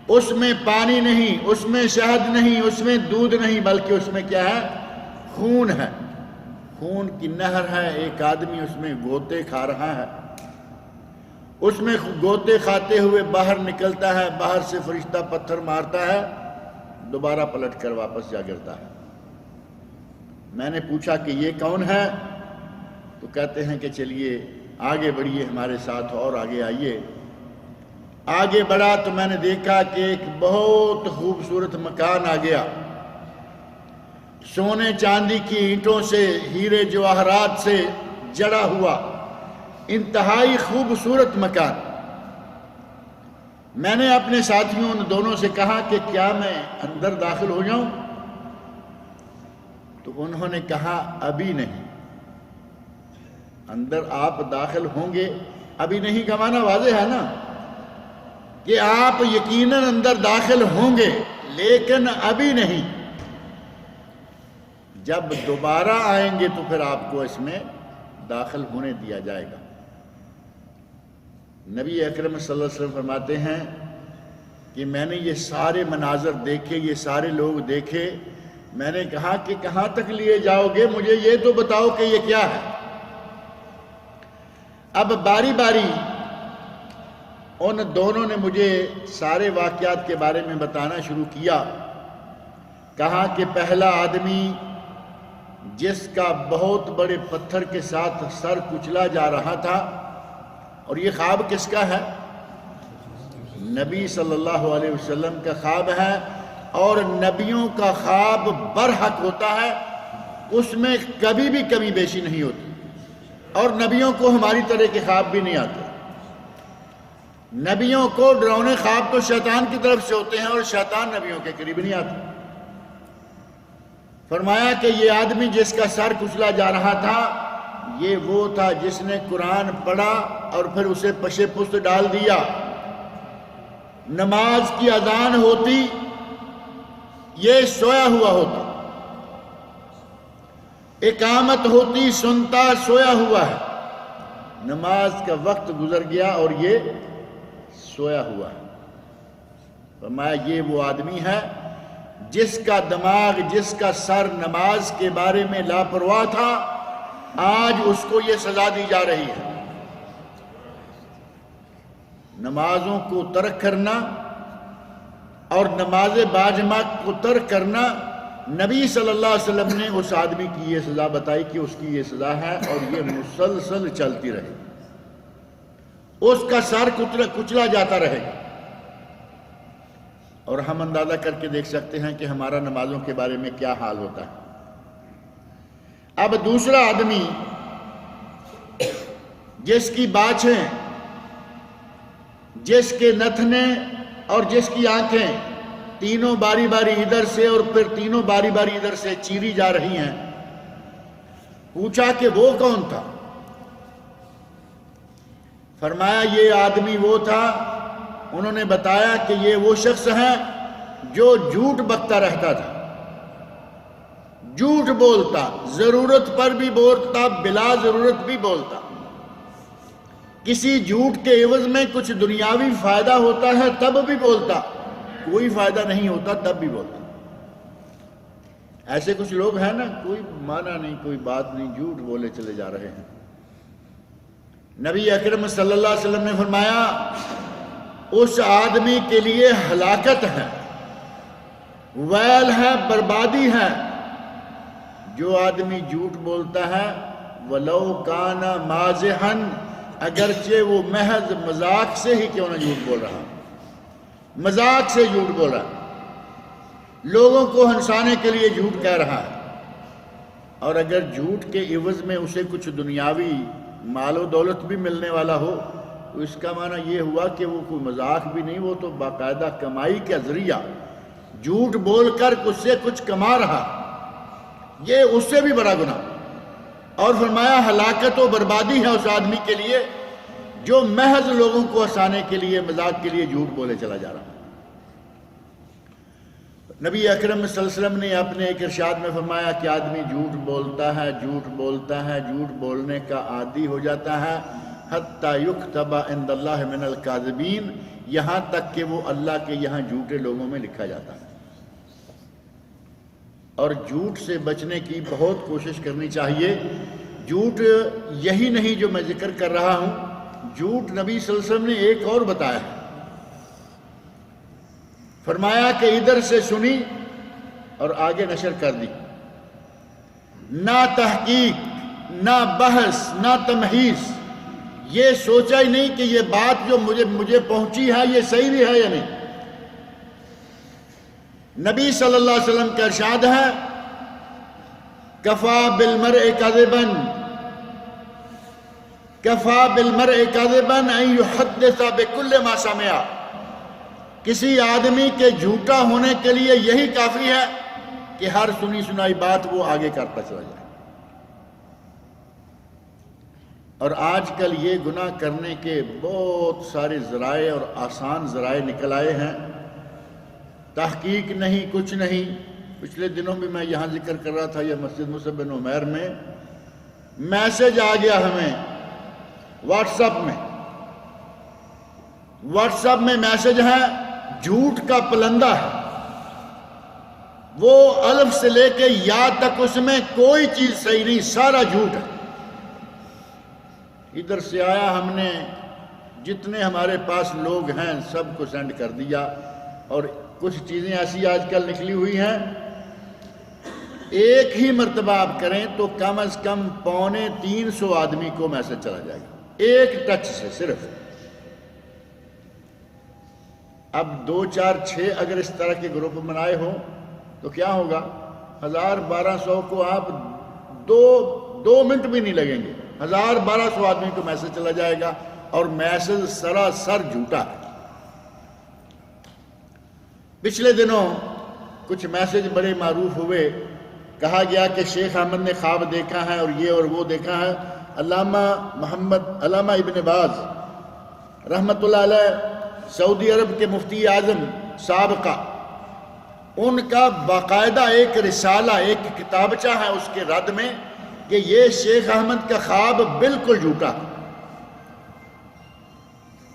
اس میں پانی نہیں، اس میں شہد نہیں، اس میں دودھ نہیں، بلکہ اس میں کیا ہے؟ خون ہے، خون کی نہر ہے۔ ایک آدمی اس میں گوتے کھا رہا ہے، اس میں گوتے کھاتے ہوئے باہر نکلتا ہے، باہر سے فرشتہ پتھر مارتا ہے، دوبارہ پلٹ کر واپس جا گرتا ہے۔ میں نے پوچھا کہ یہ کون ہے؟ تو کہتے ہیں کہ چلیے آگے بڑھیے ہمارے ساتھ اور آگے آئیے۔ آگے بڑھا تو میں نے دیکھا کہ ایک بہت خوبصورت مکان آ گیا، سونے چاندی کی اینٹوں سے، ہیرے جواہرات سے جڑا ہوا، انتہائی خوبصورت مکان۔ میں نے اپنے ساتھیوں ان دونوں سے کہا کہ کیا میں اندر داخل ہو جاؤں؟ تو انہوں نے کہا ابھی نہیں۔ اندر آپ داخل ہوں گے، ابھی نہیں کا معنی واضح ہے نا کہ آپ یقیناً اندر داخل ہوں گے، لیکن ابھی نہیں۔ جب دوبارہ آئیں گے تو پھر آپ کو اس میں داخل ہونے دیا جائے گا۔ نبی اکرم صلی اللہ علیہ وسلم فرماتے ہیں کہ میں نے یہ سارے مناظر دیکھے، یہ سارے لوگ دیکھے۔ میں نے کہا کہ کہاں تک لیے جاؤ گے؟ مجھے یہ تو بتاؤ کہ یہ کیا ہے۔ اب باری باری ان دونوں نے مجھے سارے واقعات کے بارے میں بتانا شروع کیا۔ کہا کہ پہلا آدمی جس کا بہت بڑے پتھر کے ساتھ سر کچلا جا رہا تھا، اور یہ خواب کس کا ہے؟ نبی صلی اللہ علیہ وسلم کا خواب ہے، اور نبیوں کا خواب برحق ہوتا ہے، اس میں کبھی بھی کمی بیشی نہیں ہوتی، اور نبیوں کو ہماری طرح کے خواب بھی نہیں آتے۔ نبیوں کو ڈراؤنے خواب تو شیطان کی طرف سے ہوتے ہیں، اور شیطان نبیوں کے قریب نہیں آتے۔ فرمایا کہ یہ آدمی جس کا سر کچلا جا رہا تھا، یہ وہ تھا جس نے قرآن پڑھا اور پھر اسے پشے پست ڈال دیا۔ نماز کی اذان ہوتی، یہ سویا ہوا ہوتا، اقامت ہوتی سنتا سویا ہوا ہے، نماز کا وقت گزر گیا اور یہ سویا ہوا ہے۔ فرمایا یہ وہ آدمی ہے جس کا دماغ، جس کا سر نماز کے بارے میں لاپرواہ تھا، آج اس کو یہ سزا دی جا رہی ہے۔ نمازوں کو ترک کرنا اور نماز باجماعت کو ترک کرنا، نبی صلی اللہ علیہ وسلم نے اس آدمی کی یہ سزا بتائی کہ اس کی یہ سزا ہے اور یہ مسلسل چلتی رہے، اس کا سر کچلا جاتا رہے گا۔ اور ہم اندازہ کر کے دیکھ سکتے ہیں کہ ہمارا نمازوں کے بارے میں کیا حال ہوتا ہے۔ اب دوسرا آدمی جس کی باچھیں، جس کے نتنے اور جس کی آنکھیں تینوں باری باری ادھر سے اور پھر تینوں باری باری ادھر سے چیری جا رہی ہیں، پوچھا کہ وہ کون تھا؟ فرمایا یہ آدمی وہ تھا، انہوں نے بتایا کہ یہ وہ شخص ہے جو جھوٹ بکتا رہتا تھا، جھوٹ بولتا، ضرورت پر بھی بولتا، بلا ضرورت بھی بولتا، کسی جھوٹ کے عوض میں کچھ دنیاوی فائدہ ہوتا ہے تب بھی بولتا، کوئی فائدہ نہیں ہوتا تب بھی بولتا۔ ایسے کچھ لوگ ہیں نا، کوئی معنی نہیں، کوئی بات نہیں، جھوٹ بولے چلے جا رہے ہیں۔ نبی اکرم صلی اللہ علیہ وسلم نے فرمایا اس آدمی کے لیے ہلاکت ہے، ویل ہے، بربادی ہے، جو آدمی جھوٹ بولتا ہے، وَلَوْ كَانَ مَازِحًا، اگرچہ وہ محض مذاق سے ہی کیوں نہ جھوٹ بول رہا، مذاق سے جھوٹ بول رہا، لوگوں کو ہنسانے کے لیے جھوٹ کہہ رہا ہے، اور اگر جھوٹ کے عوض میں اسے کچھ دنیاوی مال و دولت بھی ملنے والا ہو تو اس کا معنی یہ ہوا کہ وہ کوئی مذاق بھی نہیں، وہ تو باقاعدہ کمائی کا ذریعہ جھوٹ بول کر اس سے کچھ کما رہا، یہ اس سے بھی بڑا گناہ۔ اور فرمایا ہلاکت و بربادی ہے اس آدمی کے لیے جو محض لوگوں کو ہنسانے کے لیے، مذاق کے لیے جھوٹ بولے چلا جا رہا۔ نبی اکرم صلی اللہ علیہ وسلم نے اپنے ایک ارشاد میں فرمایا کہ آدمی جھوٹ بولتا ہے، جھوٹ بولتا ہے، جھوٹ بولنے کا عادی ہو جاتا ہے، حتی یکتب عند اللہ من الکاذبین، یہاں تک کہ وہ اللہ کے یہاں جھوٹے لوگوں میں لکھا جاتا ہے۔ اور جھوٹ سے بچنے کی بہت کوشش کرنی چاہیے۔ جھوٹ یہی نہیں جو میں ذکر کر رہا ہوں، جھوٹ نبی صلی اللہ علیہ وسلم نے ایک اور بتایا ہے۔ فرمایا کہ ادھر سے سنی اور آگے نشر کر دی، نہ تحقیق، نہ بحث، نہ تمحیص، یہ سوچا ہی نہیں کہ یہ بات جو مجھے پہنچی ہے یہ صحیح بھی ہے یا نہیں۔ نبی صلی اللہ علیہ وسلم کا ارشاد ہے کفا بالمرء کذبا، کفا بالمرء کذبا ان یحدث بکل ما سمع، کسی آدمی کے جھوٹا ہونے کے لیے یہی کافی ہے کہ ہر سنی سنائی بات وہ آگے کرتا چلا جائے۔ اور آج کل یہ گناہ کرنے کے بہت سارے ذرائع اور آسان ذرائع نکل آئے ہیں، تحقیق نہیں، کچھ نہیں۔ پچھلے دنوں بھی میں یہاں ذکر کر رہا تھا، یہ مسجد مصعب بن عمیر میں میسج آ گیا ہمیں واٹس ایپ میں میسج ہے، جھوٹ کا پلندہ ہے، وہ الف سے لے کے یا تک اس میں کوئی چیز صحیح نہیں، سارا جھوٹ ہے۔ ادھر سے آیا، ہم نے جتنے ہمارے پاس لوگ ہیں سب کو سینڈ کر دیا، اور کچھ چیزیں ایسی آج کل نکلی ہوئی ہیں، ایک ہی مرتبہ آپ کریں تو کم از کم 250 آدمی کو میسج چلا جائے گا، ایک ٹچ سے صرف۔ اب 2 4 6 اگر اس طرح کے گروپ بنائے ہوں تو کیا ہوگا، 1000-1200 کو آپ دو منٹ بھی نہیں لگیں گے، 1000-1200 آدمی کو میسج چلا جائے گا، اور میسج سراسر جھوٹا ہے۔ پچھلے دنوں کچھ میسج بڑے معروف ہوئے، کہا گیا کہ شیخ احمد نے خواب دیکھا ہے اور یہ اور وہ دیکھا ہے۔ علامہ ابن باز رحمۃ اللہ علیہ، سعودی عرب کے مفتی اعظم سابقہ، ان کا باقاعدہ ایک رسالہ، ایک کتابچہ ہے اس کے رد میں کہ یہ شیخ احمد کا خواب بالکل جھوٹا۔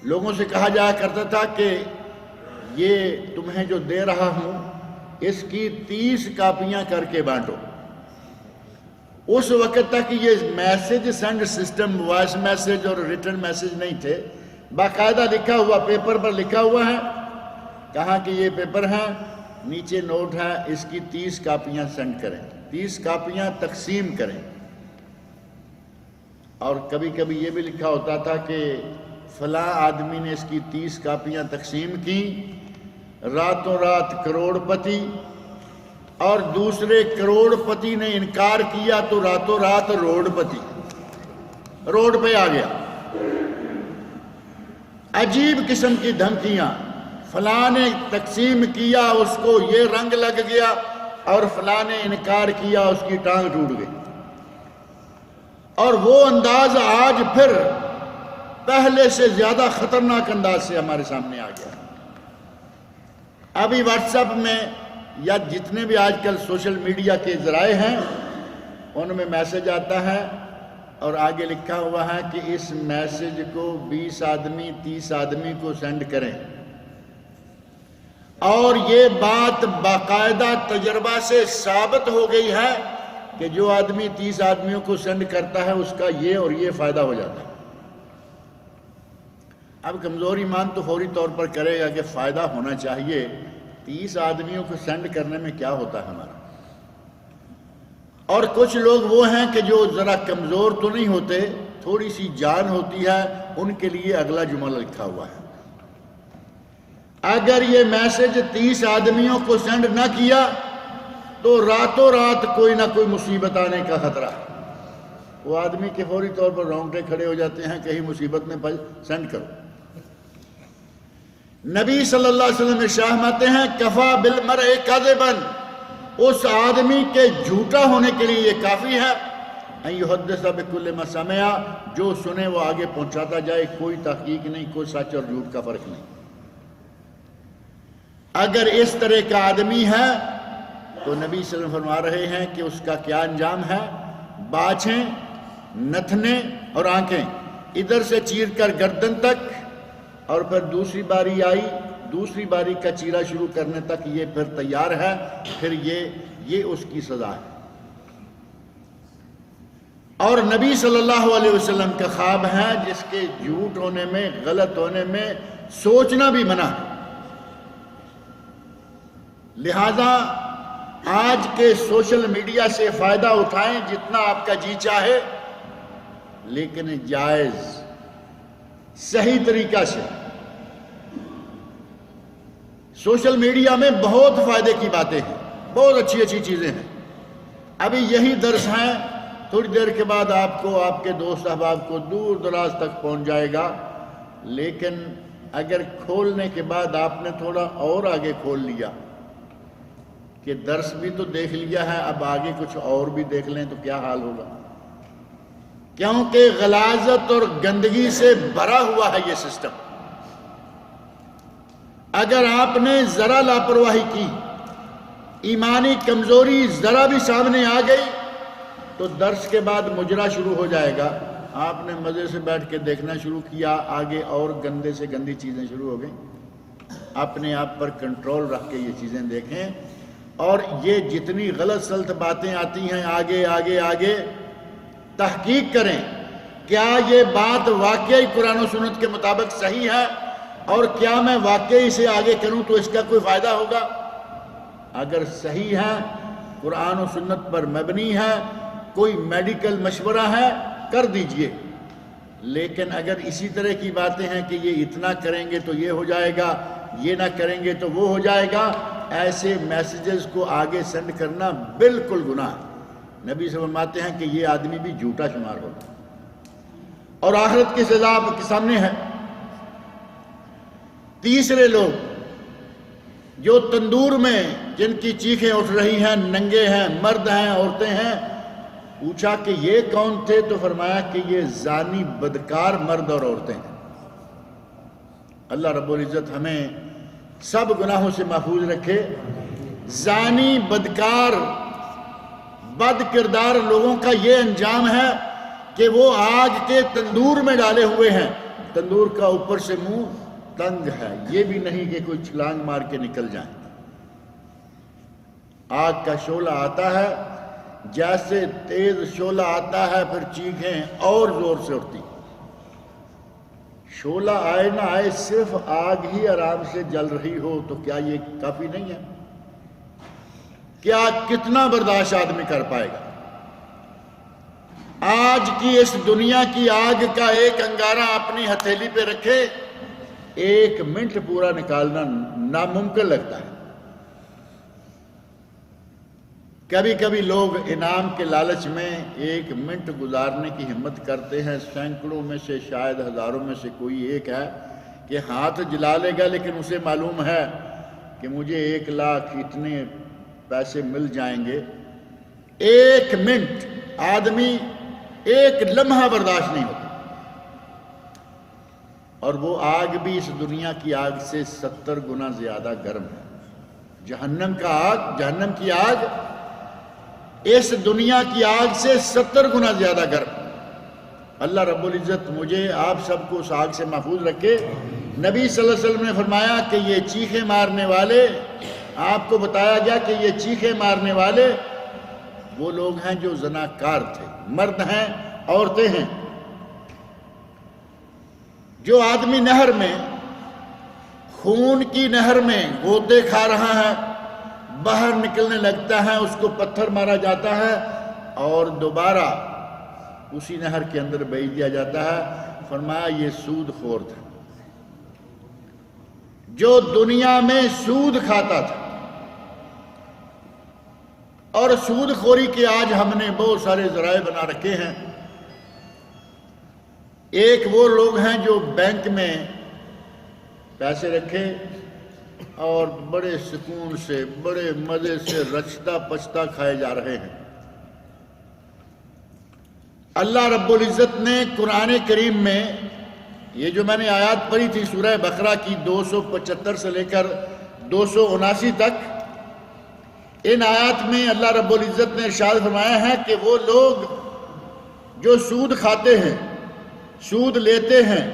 لوگوں سے کہا جایا کرتا تھا کہ یہ تمہیں جو دے رہا ہوں اس کی 30 کاپیاں کر کے بانٹو۔ اس وقت تک یہ message send system, voice message اور ریٹن میسج نہیں تھے، باقاعدہ لکھا ہوا پیپر پر لکھا ہوا ہے، کہا کہ یہ پیپر ہے، نیچے نوٹ ہے، اس کی 30 کاپیاں سینڈ کریں، 30 کاپیاں تقسیم کریں۔ اور کبھی کبھی یہ بھی لکھا ہوتا تھا کہ فلاں آدمی نے اس کی 30 کاپیاں تقسیم کی، راتوں رات کروڑ پتی، اور دوسرے کروڑ پتی نے انکار کیا تو راتوں رات روڈ پتی، روڈ پہ آ گیا۔ عجیب قسم کی دھمکیاں، فلاں نے تقسیم کیا اس کو یہ رنگ لگ گیا، اور فلاں نے انکار کیا اس کی ٹانگ ٹوٹ گئی۔ اور وہ انداز آج پھر پہلے سے زیادہ خطرناک انداز سے ہمارے سامنے آ گیا۔ ابھی واٹس ایپ میں یا جتنے بھی آج کل سوشل میڈیا کے ذرائع ہیں ان میں میسج آتا ہے اور آگے لکھا ہوا ہے کہ اس میسج کو 20 آدمی 30 آدمی کو سینڈ کریں، اور یہ بات باقاعدہ تجربہ سے ثابت ہو گئی ہے کہ جو آدمی 30 آدمیوں کو سینڈ کرتا ہے اس کا یہ اور یہ فائدہ ہو جاتا ہے۔ اب کمزور ایمان تو فوری طور پر کرے گا کہ فائدہ ہونا چاہیے، 30 آدمیوں کو سینڈ کرنے میں کیا ہوتا ہے ہمارا۔ اور کچھ لوگ وہ ہیں کہ جو ذرا کمزور تو نہیں ہوتے، تھوڑی سی جان ہوتی ہے، ان کے لیے اگلا جملہ لکھا ہوا ہے، اگر یہ میسج 30 آدمیوں کو سینڈ نہ کیا تو راتوں رات کوئی نہ کوئی مصیبت آنے کا خطرہ ہے۔ وہ آدمی کے فوری طور پر رونگٹے کھڑے ہو جاتے ہیں، کہیں مصیبت میں سینڈ کرو۔ نبی صلی اللہ علیہ وسلم ارشاد فرماتے ہیں کفا بالمرء کذبا، اس آدمی کے جھوٹا ہونے کے لیے یہ کافی ہے ان یحدث بکل ما سمع، جو سنے وہ آگے پہنچاتا جائے، کوئی تحقیق نہیں، کوئی سچ اور جھوٹ کا فرق نہیں۔ اگر اس طرح کا آدمی ہے تو نبی صلی اللہ علیہ وسلم فرما رہے ہیں کہ اس کا کیا انجام ہے؟ باچھیں، نتھنے اور آنکھیں ادھر سے چیر کر گردن تک، اور پھر دوسری باری آئی، دوسری باری کا چیرا شروع کرنے تک یہ پھر تیار ہے، پھر یہ اس کی سزا ہے۔ اور نبی صلی اللہ علیہ وسلم کا خواب ہے جس کے جھوٹ ہونے میں، غلط ہونے میں سوچنا بھی منع ہے۔ لہذا آج کے سوشل میڈیا سے فائدہ اٹھائیں جتنا آپ کا جی چاہے، لیکن جائز صحیح طریقہ سے۔ سوشل میڈیا میں بہت فائدے کی باتیں ہیں، بہت اچھی اچھی چیزیں ہیں۔ ابھی یہی درس ہیں، تھوڑی دیر کے بعد آپ کو، آپ کے دوست احباب کو دور دراز تک پہنچ جائے گا، لیکن اگر کھولنے کے بعد آپ نے تھوڑا اور آگے کھول لیا کہ درس بھی تو دیکھ لیا ہے، اب آگے کچھ اور بھی دیکھ لیں تو کیا حال ہوگا؟ کیونکہ غلاظت اور گندگی سے بھرا ہوا ہے یہ سسٹم۔ اگر آپ نے ذرا لاپرواہی کی، ایمانی کمزوری ذرا بھی سامنے آ گئی تو درس کے بعد مجرا شروع ہو جائے گا، آپ نے مزے سے بیٹھ کے دیکھنا شروع کیا، آگے اور گندے سے گندی چیزیں شروع ہو گئیں۔ اپنے آپ پر کنٹرول رکھ کے یہ چیزیں دیکھیں، اور یہ جتنی غلط سلط باتیں آتی ہیں آگے آگے آگے تحقیق کریں، کیا یہ بات واقعی قرآن و سنت کے مطابق صحیح ہے، اور کیا میں واقعی اسے آگے کروں تو اس کا کوئی فائدہ ہوگا؟ اگر صحیح ہے، قرآن و سنت پر مبنی ہے، کوئی میڈیکل مشورہ ہے، کر دیجئے۔ لیکن اگر اسی طرح کی باتیں ہیں کہ یہ اتنا کریں گے تو یہ ہو جائے گا، یہ نہ کریں گے تو وہ ہو جائے گا، ایسے میسیجز کو آگے سینڈ کرنا بالکل گناہ ہے۔ نبی صلی اللہ علیہ وسلم فرماتے ہیں کہ یہ آدمی بھی جھوٹا شمار ہوگا، اور آخرت کی سزا آپ کے سامنے ہے۔ تیسرے لوگ جو تندور میں، جن کی چیخیں اٹھ رہی ہیں، ننگے ہیں، مرد ہیں، عورتیں ہیں، پوچھا کہ یہ کون تھے تو فرمایا کہ یہ زانی بدکار مرد اور عورتیں ہیں۔ اللہ رب العزت ہمیں سب گناہوں سے محفوظ رکھے۔ زانی، بدکار، بد کردار لوگوں کا یہ انجام ہے کہ وہ آگ کے تندور میں ڈالے ہوئے ہیں، تندور کا اوپر سے منہ تنگ ہے، یہ بھی نہیں کہ کوئی چھلانگ مار کے نکل جائیں۔ آگ کا شعلہ آتا ہے، جیسے تیز شعلہ آتا ہے پھر چیخیں اور زور سے اٹھتی۔ شعلہ آئے نہ آئے، صرف آگ ہی آرام سے جل رہی ہو تو کیا یہ کافی نہیں ہے؟ کیا کتنا برداشت آدمی کر پائے گا؟ آج کی اس دنیا کی آگ کا ایک انگارہ اپنی ہتھیلی پہ رکھے، 1 منٹ پورا نکالنا ناممکن لگتا ہے۔ کبھی کبھی لوگ انعام کے لالچ میں 1 منٹ گزارنے کی ہمت کرتے ہیں، سینکڑوں میں سے شاید ہزاروں میں سے کوئی ایک ہے کہ ہاتھ جلا لے گا، لیکن اسے معلوم ہے کہ مجھے 1 لاکھ اتنے پیسے مل جائیں گے۔ 1 منٹ آدمی 1 لمحہ برداشت نہیں ہوتا، اور وہ آگ بھی اس دنیا کی آگ سے 70 گنا زیادہ گرم ہے۔ جہنم کی آگ اس دنیا کی آگ سے 70 گنا زیادہ گرم۔ اللہ رب العزت مجھے آپ سب کو اس آگ سے محفوظ رکھے۔ نبی صلی اللہ علیہ وسلم نے فرمایا کہ یہ چیخیں مارنے والے، آپ کو بتایا گیا کہ یہ چیخیں مارنے والے وہ لوگ ہیں جو زناکار تھے، مرد ہیں، عورتیں ہیں۔ جو آدمی نہر میں، خون کی نہر میں غوطے کھا رہا ہے، باہر نکلنے لگتا ہے، اس کو پتھر مارا جاتا ہے اور دوبارہ اسی نہر کے اندر بھیج دیا جاتا ہے، فرمایا یہ سود خور تھا، جو دنیا میں سود کھاتا تھا۔ اور سود خوری کے آج ہم نے بہت سارے ذرائع بنا رکھے ہیں۔ ایک وہ لوگ ہیں جو بینک میں پیسے رکھے اور بڑے سکون سے، بڑے مزے سے رچتا پچتا کھائے جا رہے ہیں۔ اللہ رب العزت نے قرآن کریم میں یہ جو میں نے آیات پڑھی تھی سورہ بقرہ کی 275 سے لے کر 279 تک، ان آیات میں اللہ رب العزت نے ارشاد فرمایا ہے کہ وہ لوگ جو سود کھاتے ہیں، سود لیتے ہیں،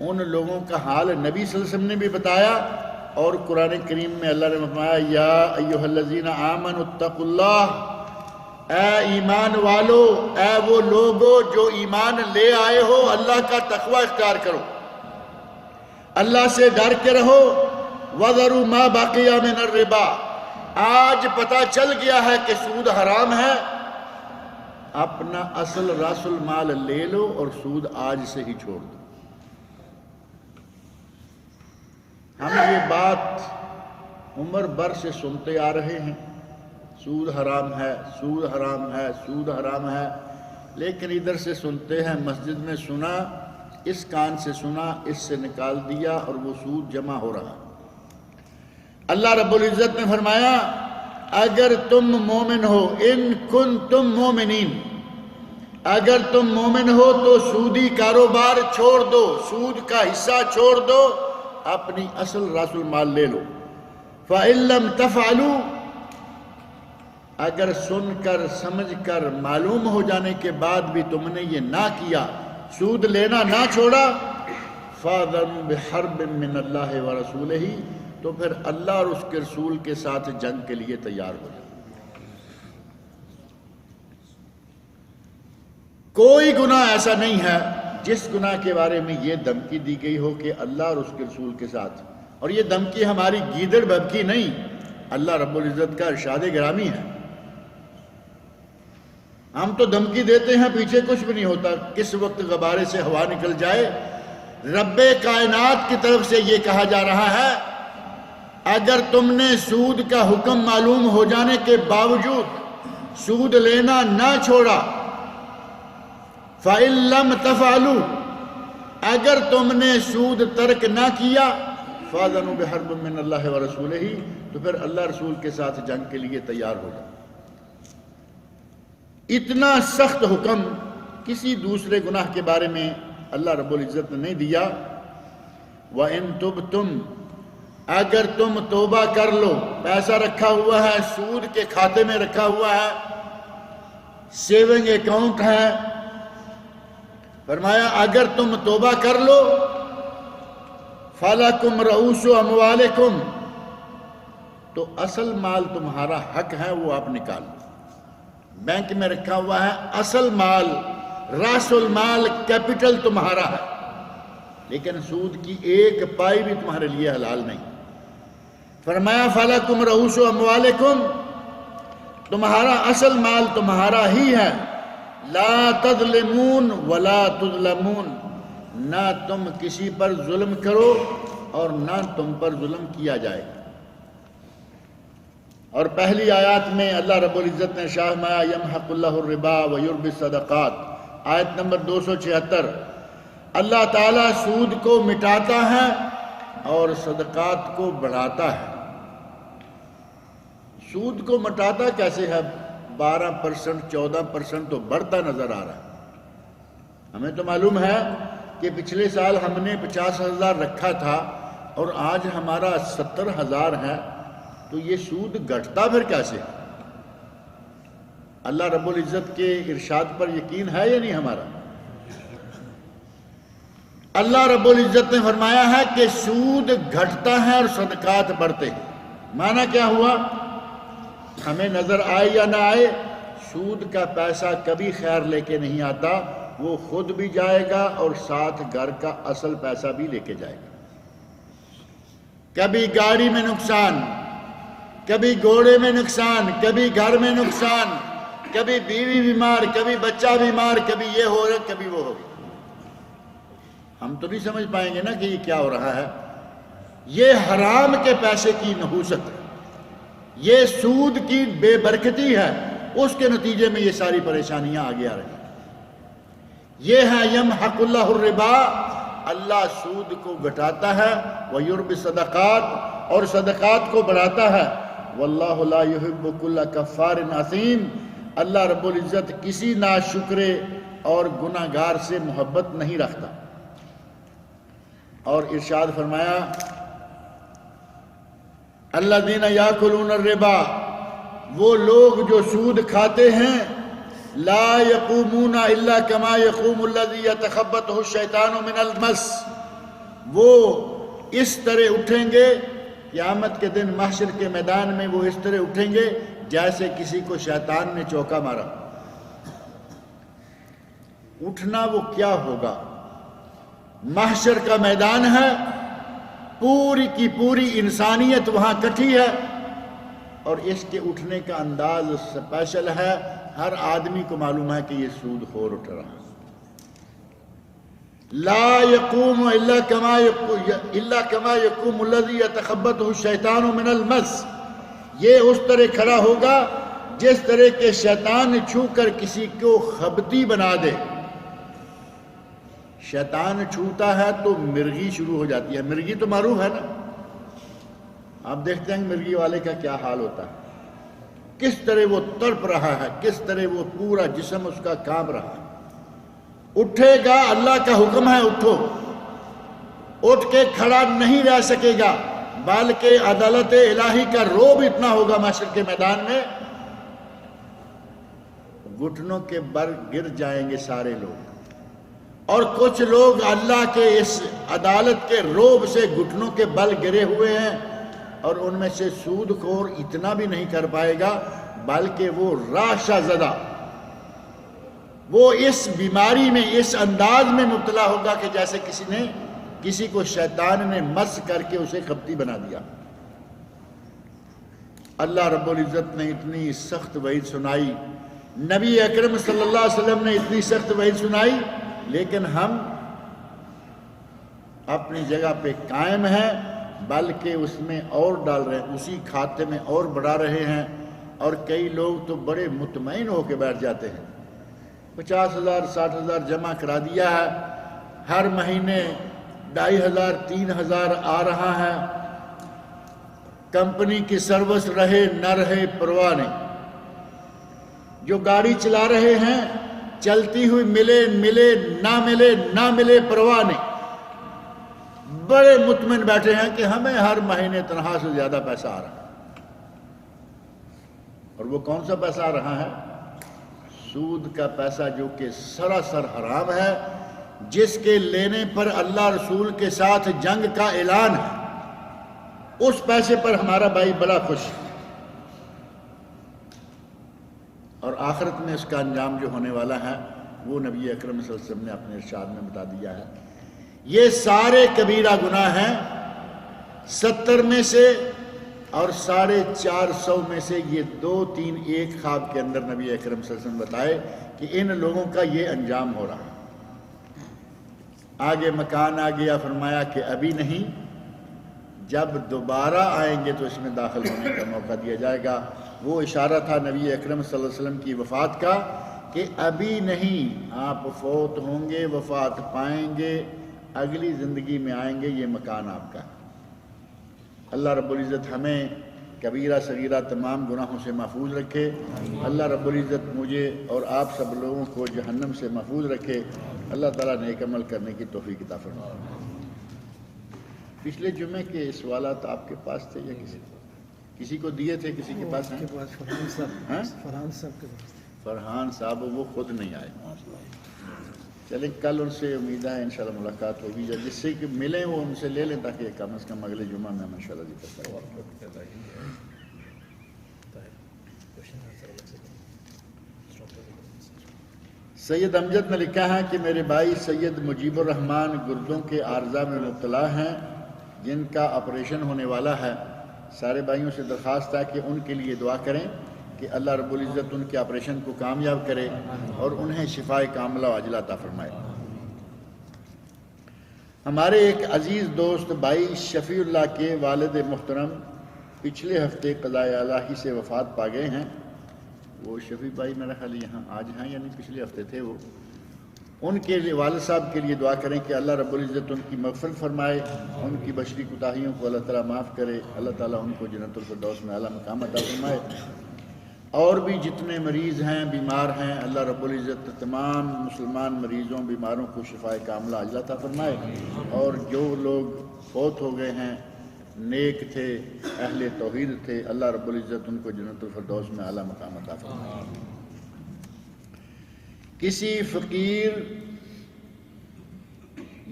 ان لوگوں کا حال نبی صلی اللہ علیہ وسلم نے بھی بتایا، اور قرآن کریم میں اللہ نے فرمایا یا ایھا الذین آمنوا اتقوا اللہ، اے ایمان والو، اے وہ لوگو جو ایمان لے آئے ہو، اللہ کا تقوی اختیار کرو، اللہ سے ڈر کے رہو، وَذَرُوا مَا بَقِيَ مِنَ الرِّبَا، آج پتہ چل گیا ہے کہ سود حرام ہے، اپنا اصل راس المال لے لو اور سود آج سے ہی چھوڑ دو۔ ہم یہ بات عمر بھر سے سنتے آ رہے ہیں، سود حرام ہے، سود حرام ہے، سود حرام ہے، لیکن ادھر سے سنتے ہیں، مسجد میں سنا، اس کان سے سنا، اس سے نکال دیا، اور وہ سود جمع ہو رہا۔ اللہ رب العزت نے فرمایا اگر تم مومن ہو، ان کنتم مومنین، اگر تم مومن ہو تو سودی کاروبار چھوڑ دو، سود کا حصہ چھوڑ دو، اپنی اصل راس المال لے لو۔ فَإِن لَّمْ تَفْعَلُوا، اگر سن کر سمجھ کر معلوم ہو جانے کے بعد بھی تم نے یہ نہ کیا، سود لینا نہ چھوڑا، فَأَذَنُوا بِحَرْبٍ مِّنَ اللَّهِ وَرَسُولِهِ، تو پھر اللہ اور اس کے رسول کے ساتھ جنگ کے لیے تیار ہو جائے۔ کوئی گناہ ایسا نہیں ہے جس گناہ کے بارے میں یہ دھمکی دی گئی ہو کہ اللہ اور اس کے رسول کے ساتھ، اور یہ دھمکی ہماری گیدڑ بھبکی نہیں، اللہ رب العزت کا ارشاد گرامی ہے۔ ہم تو دھمکی دیتے ہیں، پیچھے کچھ بھی نہیں ہوتا، کس وقت غبارے سے ہوا نکل جائے۔ رب کائنات کی طرف سے یہ کہا جا رہا ہے اگر تم نے سود کا حکم معلوم ہو جانے کے باوجود سود لینا نہ چھوڑا، فَإِن لَّمْ تَفْعَلُوا، اگر تم نے سود ترک نہ کیا، فَأَذَنُوا بِحَرْبٍ مِّنَ اللَّهِ وَرَسُولِهِ، تو پھر اللہ رسول کے ساتھ جنگ کے لیے تیار ہو جاؤ۔ اتنا سخت حکم کسی دوسرے گناہ کے بارے میں اللہ رب العزت نے نہیں دیا۔ وَإِن تُبْتُمْ، اگر تم توبہ کر لو، پیسہ رکھا ہوا ہے، سود کے کھاتے میں رکھا ہوا ہے، سیونگ اکاؤنٹ ہے، فرمایا اگر تم توبہ کر لو فَلَكُمْ رُؤُوسُ أَمْوَالِكُمْ، تو اصل مال تمہارا حق ہے وہ آپ نکال لو۔ بینک میں رکھا ہوا ہے اصل مال، راس المال، کیپٹل تمہارا ہے، لیکن سود کی ایک پائی بھی تمہارے لیے حلال نہیں۔ فرمایا فَلَكُمْ رُؤُوسُ أَمْوَالِكُمْ، تمہارا اصل مال تمہارا ہی ہے، لا تظلمون ولا تظلمون، نہ تم کسی پر ظلم کرو اور نہ تم پر ظلم کیا جائے۔ اور پہلی آیات میں اللہ رب العزت نے ارشاد فرمایا یمحق اللہ الربا ویربی الصدقات، آیت نمبر 276، اللہ تعالیٰ سود کو مٹاتا ہے اور صدقات کو بڑھاتا ہے۔ سود کو مٹاتا کیسے ہے؟ 12% 14% تو بڑھتا نظر آ رہا ہے۔ ہمیں تو معلوم ہے کہ پچھلے سال ہم نے 50,000 رکھا تھا اور آج ہمارا 70,000 ہے، تو یہ سود گھٹتا پھر کیسے؟ اللہ رب العزت کے ارشاد پر یقین ہے یا نہیں ہمارا؟ اللہ رب العزت نے فرمایا ہے کہ سود گھٹتا ہے اور صدقات بڑھتے ہیں۔ معنی کیا ہوا؟ ہمیں نظر آئے یا نہ آئے، سود کا پیسہ کبھی خیر لے کے نہیں آتا، وہ خود بھی جائے گا اور ساتھ گھر کا اصل پیسہ بھی لے کے جائے گا۔ کبھی گاڑی میں نقصان، کبھی گھوڑے میں نقصان، کبھی گھر میں نقصان، کبھی بیوی بیمار، کبھی بچہ بیمار، کبھی یہ ہو رہا کبھی وہ ہو رہا۔ ہم تو نہیں سمجھ پائیں گے نا کہ یہ کیا ہو رہا ہے۔ یہ حرام کے پیسے کی نحوست ہے، یہ سود کی بے برکتی ہے، اس کے نتیجے میں یہ ساری پریشانیاں آگے آ رہی ہیں۔ یہ ہے یمحق اللہ الربا، اللہ سود کو گھٹاتا ہے، ویربی الصدقات، اور صدقات کو بڑھاتا ہے، واللہ لا یحب کل کفار اثیم، اللہ رب العزت کسی ناشکرے اور گناہگار سے محبت نہیں رکھتا۔ اور ارشاد فرمایا الذین یاکلون الربا، وہ لوگ جو سود کھاتے ہیں، لا یقومون الا کما یقوم الذی یتخبطہ الشیطان من المس، وہ اس طرح اٹھیں گے قیامت کے دن محشر کے میدان میں، وہ اس طرح اٹھیں گے جیسے کسی کو شیطان نے چوکا مارا۔ اٹھنا وہ کیا ہوگا؟ محشر کا میدان ہے، پوری کی پوری انسانیت وہاں کٹھی ہے، اور اس کے اٹھنے کا انداز اسپیشل ہے، ہر آدمی کو معلوم ہے کہ یہ سود خور اٹھ رہا ہے۔ لا یقوم الا کما یقوم الذی یتخبطہ الشیطان من المس، یہ اس طرح کھڑا ہوگا جس طرح کے شیطان چھو کر کسی کو خبتی بنا دے۔ شیطان چھوتا ہے تو مرغی شروع ہو جاتی ہے، مرغی تو معروف ہے نا، آپ دیکھتے ہیں مرغی والے کا کیا حال ہوتا ہے، کس طرح وہ تڑپ رہا ہے، کس طرح وہ پورا جسم اس کا کانپ رہا ہے۔ اٹھے گا، اللہ کا حکم ہے اٹھو، اٹھ کے کھڑا نہیں رہ سکے گا، بلکہ عدالت الہی کا روب اتنا ہوگا محشر کے میدان میں، گھٹنوں کے بر گر جائیں گے سارے لوگ، اور کچھ لوگ اللہ کے اس عدالت کے روب سے گھٹنوں کے بل گرے ہوئے ہیں، اور ان میں سے سود خور اتنا بھی نہیں کر پائے گا، بلکہ وہ راشہ زدہ، وہ اس بیماری میں، اس انداز میں مبتلا ہوگا کہ جیسے کسی کو شیطان نے مس کر کے اسے خبتی بنا دیا۔ اللہ رب العزت نے اتنی سخت وعید سنائی، نبی اکرم صلی اللہ علیہ وسلم نے اتنی سخت وعید سنائی، لیکن ہم اپنی جگہ پہ قائم ہیں، بلکہ اس میں اور ڈال رہے ہیں، اسی کھاتے میں اور بڑھا رہے ہیں، اور کئی لوگ تو بڑے مطمئن ہو کے بیٹھ جاتے ہیں، 50,000 60,000 جمع کرا دیا ہے، ہر مہینے 2,500 3,000 آ رہا ہے، کمپنی کی سروس رہے نہ رہے پرواہ نہیں، جو گاڑی چلا رہے ہیں چلتی ہوئی ملے نہ ملے پرواہ نہیں، بڑے مطمئن بیٹھے ہیں کہ ہمیں ہر مہینے تنخواہ سے زیادہ پیسہ آ رہا ہے. اور وہ کون سا پیسہ آ رہا ہے؟ سود کا پیسہ، جو کہ سراسر حرام ہے، جس کے لینے پر اللہ رسول کے ساتھ جنگ کا اعلان ہے. اس پیسے پر ہمارا بھائی بڑا خوش ہے، اور آخرت میں اس کا انجام جو ہونے والا ہے وہ نبی اکرم صلی اللہ علیہ وسلم نے اپنے ارشاد میں بتا دیا ہے. یہ سارے کبیرہ گناہ ہیں، 70 میں سے اور 450 میں سے یہ 2 3 ایک خواب کے اندر نبی اکرم صلی اللہ علیہ وسلم بتائے کہ ان لوگوں کا یہ انجام ہو رہا ہے. آگے مکان آ گیا، فرمایا کہ ابھی نہیں، جب دوبارہ آئیں گے تو اس میں داخل ہونے کا موقع دیا جائے گا. وہ اشارہ تھا نبی اکرم صلی اللہ علیہ وسلم کی وفات کا کہ ابھی نہیں، آپ فوت ہوں گے، وفات پائیں گے، اگلی زندگی میں آئیں گے، یہ مکان آپ کا. اللہ رب العزت ہمیں کبیرہ صغیرہ تمام گناہوں سے محفوظ رکھے. اللہ رب العزت مجھے اور آپ سب لوگوں کو جہنم سے محفوظ رکھے. اللہ تعالیٰ نیک عمل کرنے کی توفیق عطا فرمائے. پچھلے جمعے کے سوالات آپ کے پاس تھے یا کسی کو دیے تھے؟ کسی کے پاس ہیں؟ فرحان صاحب وہ خود نہیں آئے. چلیں کل ان سے امید ہے انشاءاللہ ملاقات ہوگی، یا جس سے کہ ملیں وہ ان سے لے لیں تاکہ کم از کم اگلے جمعہ میں انشاءاللہ ذکر کریں. سید امجد نے لکھا ہے کہ میرے بھائی سید مجیب الرحمان گردوں کے عارضہ میں مبتلا ہیں، جن کا آپریشن ہونے والا ہے. سارے بھائیوں سے درخواست ہے کہ ان کے لیے دعا کریں کہ اللہ رب العزت ان کے آپریشن کو کامیاب کرے اور انہیں شفائے کاملہ و عاجلہ عطا فرمائے. ہمارے ایک عزیز دوست بھائی شفیع اللہ کے والد محترم پچھلے ہفتے قضائے الہی سے وفات پا گئے ہیں. وہ شفیع بھائی میرا خیال یہاں آج ہیں، یعنی پچھلے ہفتے تھے وہ. ان کے لیے والد صاحب کے لیے دعا کریں کہ اللہ رب العزت ان کی مغفرت فرمائے، ان کی بشری کوتاہیوں کو اللہ تعالیٰ معاف کرے، اللہ تعالیٰ ان کو جنت الفردوس میں اعلیٰ مقام عطا فرمائے. اور بھی جتنے مریض ہیں، بیمار ہیں، اللہ رب العزت تمام مسلمان مریضوں بیماروں کو شفائے کاملہ عاجلہ عطا فرمائے. اور جو لوگ فوت ہو گئے ہیں، نیک تھے، اہل توحید تھے، اللہ رب العزت ان کو جنت الفردوس میں اعلیٰ مقام عطا فرمائے. کسی فقیر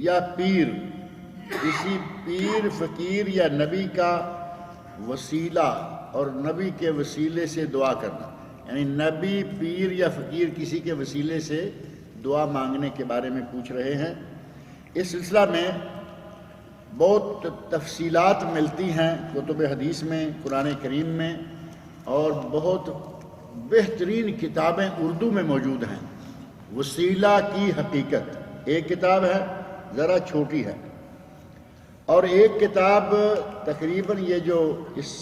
یا پیر، کسی پیر فقیر یا نبی کا وسیلہ اور نبی کے وسیلے سے دعا کرنا، یعنی نبی، پیر یا فقیر کسی کے وسیلے سے دعا مانگنے کے بارے میں پوچھ رہے ہیں. اس سلسلہ میں بہت تفصیلات ملتی ہیں کتب حدیث میں، قرآن کریم میں، اور بہت بہترین کتابیں اردو میں موجود ہیں. وسیلہ کی حقیقت ایک کتاب ہے، ذرا چھوٹی ہے، اور ایک کتاب تقریباً یہ جو اس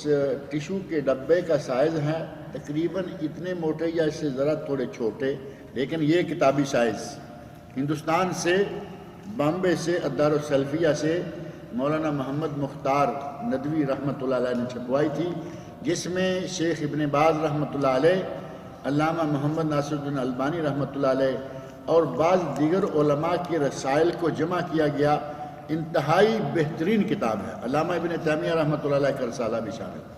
ٹیشو کے ڈبے کا سائز ہے تقریباً اتنے موٹے یا اس سے ذرا تھوڑے چھوٹے، لیکن یہ کتابی سائز ہندوستان سے، بامبے سے، الدارالسلفیہ سے مولانا محمد مختار ندوی رحمۃ اللہ علیہ نے چھپوائی تھی، جس میں شیخ ابن باز رحمۃ اللہ علیہ، علامہ محمد ناصر الدین البانی رحمۃ اللہ علیہ اور بعض دیگر علماء کے رسائل کو جمع کیا گیا. انتہائی بہترین کتاب ہے. علامہ ابن تیمیہ رحمۃ اللہ علیہ کا رسالہ بھی شامل ہے.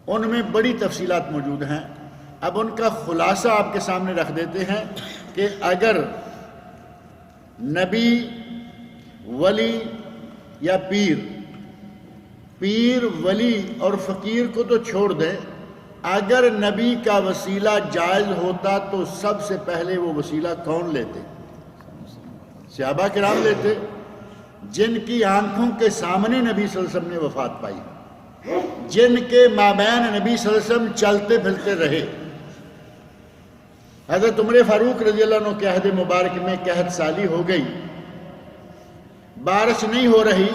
ان میں بڑی تفصیلات موجود ہیں. اب ان کا خلاصہ آپ کے سامنے رکھ دیتے ہیں کہ اگر نبی، ولی یا پیر، ولی اور فقیر کو تو چھوڑ دیں، اگر نبی کا وسیلہ جائز ہوتا تو سب سے پہلے وہ وسیلہ کون لیتے؟ صحابہ کرام لیتے، جن کی آنکھوں کے سامنے نبی صلی اللہ علیہ وسلم نے وفات پائی، جن کے مابین نبی صلی اللہ علیہ وسلم چلتے پھرتے رہے. حضرت عمر فاروق رضی اللہ عنہ کے عہد مبارک میں قحط سالی ہو گئی، بارش نہیں ہو رہی.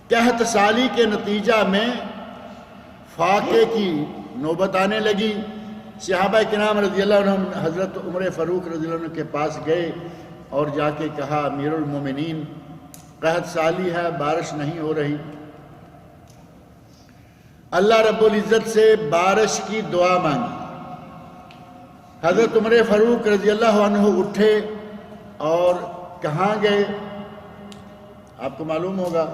قحط سالی کے نتیجہ میں فاقے کی نوبت آنے لگی. صحابہ کرام رضی اللہ عنہ حضرت عمر فاروق رضی اللہ عنہ کے پاس گئے اور جا کے کہا، امیر المومنین قحط سالی ہے، بارش نہیں ہو رہی. اللہ رب العزت سے بارش کی دعا مانگی. حضرت عمر فاروق رضی اللہ عنہ اٹھے اور کہاں گئے؟ آپ کو معلوم ہوگا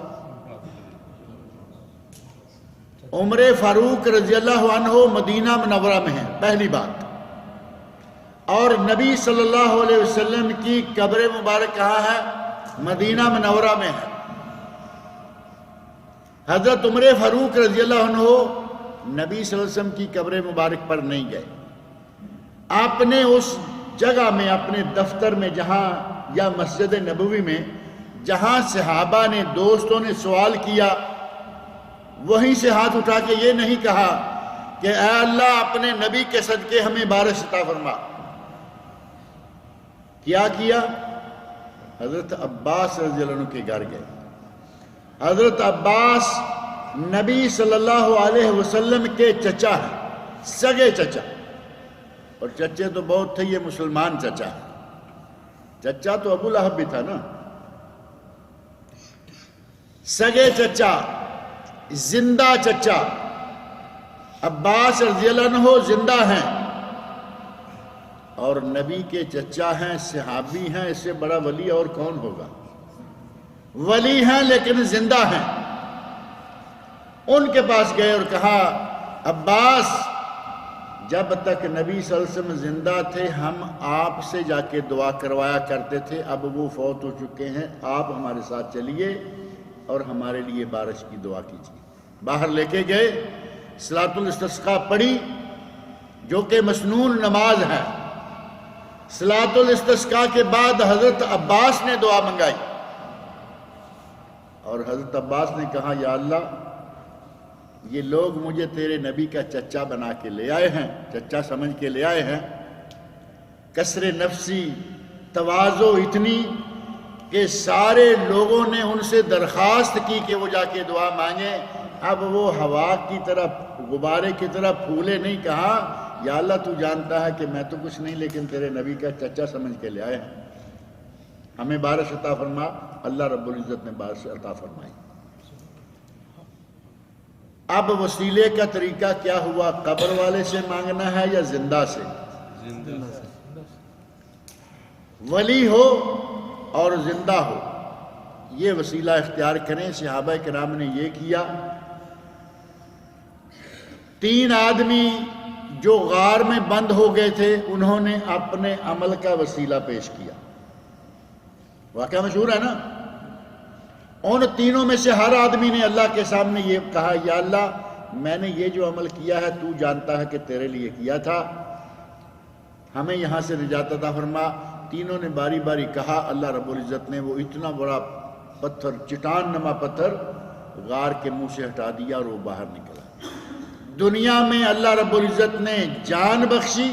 عمر فاروق رضی اللہ عنہ مدینہ منورہ میں ہے، پہلی بات، اور نبی صلی اللہ علیہ وسلم کی قبر مبارک کہاں ہے؟ مدینہ منورہ میں ہے۔ حضرت عمر فاروق رضی اللہ عنہ نبی صلی اللہ علیہ وسلم کی قبر مبارک پر نہیں گئے، آپ نے اس جگہ میں اپنے دفتر میں جہاں یا مسجد نبوی میں جہاں صحابہ نے دوستوں نے سوال کیا وہیں سے ہاتھ اٹھا کے یہ نہیں کہا کہ اے اللہ اپنے نبی کے صدقے ہمیں بارش عطا فرما۔ کیا کیا؟ حضرت عباس رضی اللہ عنہ کے گھر گئے۔ حضرت عباس نبی صلی اللہ علیہ وسلم کے چچا ہیں، سگے چچا، اور چچے تو بہت تھے، یہ مسلمان چچا ہے۔ چچا تو ابو لہب بھی تھا نا، سگے چچا، زندہ چچا عباس رضی اللہ عنہ زندہ ہیں، اور نبی کے چچا ہیں، صحابی ہیں، اس سے بڑا ولی اور کون ہوگا؟ ولی ہیں لیکن زندہ ہیں۔ ان کے پاس گئے اور کہا عباس جب تک نبی صلی اللہ علیہ وسلم زندہ تھے ہم آپ سے جا کے دعا کروایا کرتے تھے، اب وہ فوت ہو چکے ہیں، آپ ہمارے ساتھ چلیے اور ہمارے لیے بارش کی دعا کیجیے۔ باہر لے کے گئے، صلاۃ الاستسقاء پڑھی جو کہ مسنون نماز ہے۔ صلاۃ الاستسقاء کے بعد حضرت عباس نے دعا منگائی، اور حضرت عباس نے کہا یا اللہ یہ لوگ مجھے تیرے نبی کا چچا بنا کے لے آئے ہیں، چچا سمجھ کے لے آئے ہیں، کسر نفسی، تواضع اتنی کہ سارے لوگوں نے ان سے درخواست کی کہ وہ جا کے دعا مانگیں، اب وہ ہوا کی طرح غبارے کی طرح پھولے نہیں، کہا یا اللہ تو جانتا ہے کہ میں تو کچھ نہیں لیکن تیرے نبی کا چچا سمجھ کے لے آئے ہیں، ہمیں بارش عطا فرما۔ اللہ رب العزت نے بارش عطا فرمائی۔ اب وسیلے کا طریقہ کیا ہوا؟ قبر والے سے مانگنا ہے یا زندہ سے؟ ولی ہو اور زندہ ہو، یہ وسیلہ اختیار کریں۔ صحابہ کرام نے یہ کیا۔ 3 آدمی جو غار میں بند ہو گئے تھے انہوں نے اپنے عمل کا وسیلہ پیش کیا، واقعہ مشہور ہے نا۔ ان تینوں میں سے ہر آدمی نے اللہ کے سامنے یہ کہا یا اللہ میں نے یہ جو عمل کیا ہے تو جانتا ہے کہ تیرے لیے کیا تھا، ہمیں یہاں سے نجات عطا فرما۔ تینوں نے باری باری کہا، اللہ رب العزت نے وہ اتنا بڑا پتھر، چٹان نما پتھر غار کے منہ سے ہٹا دیا اور وہ باہر نکلا۔ دنیا میں اللہ رب العزت نے جان بخشی،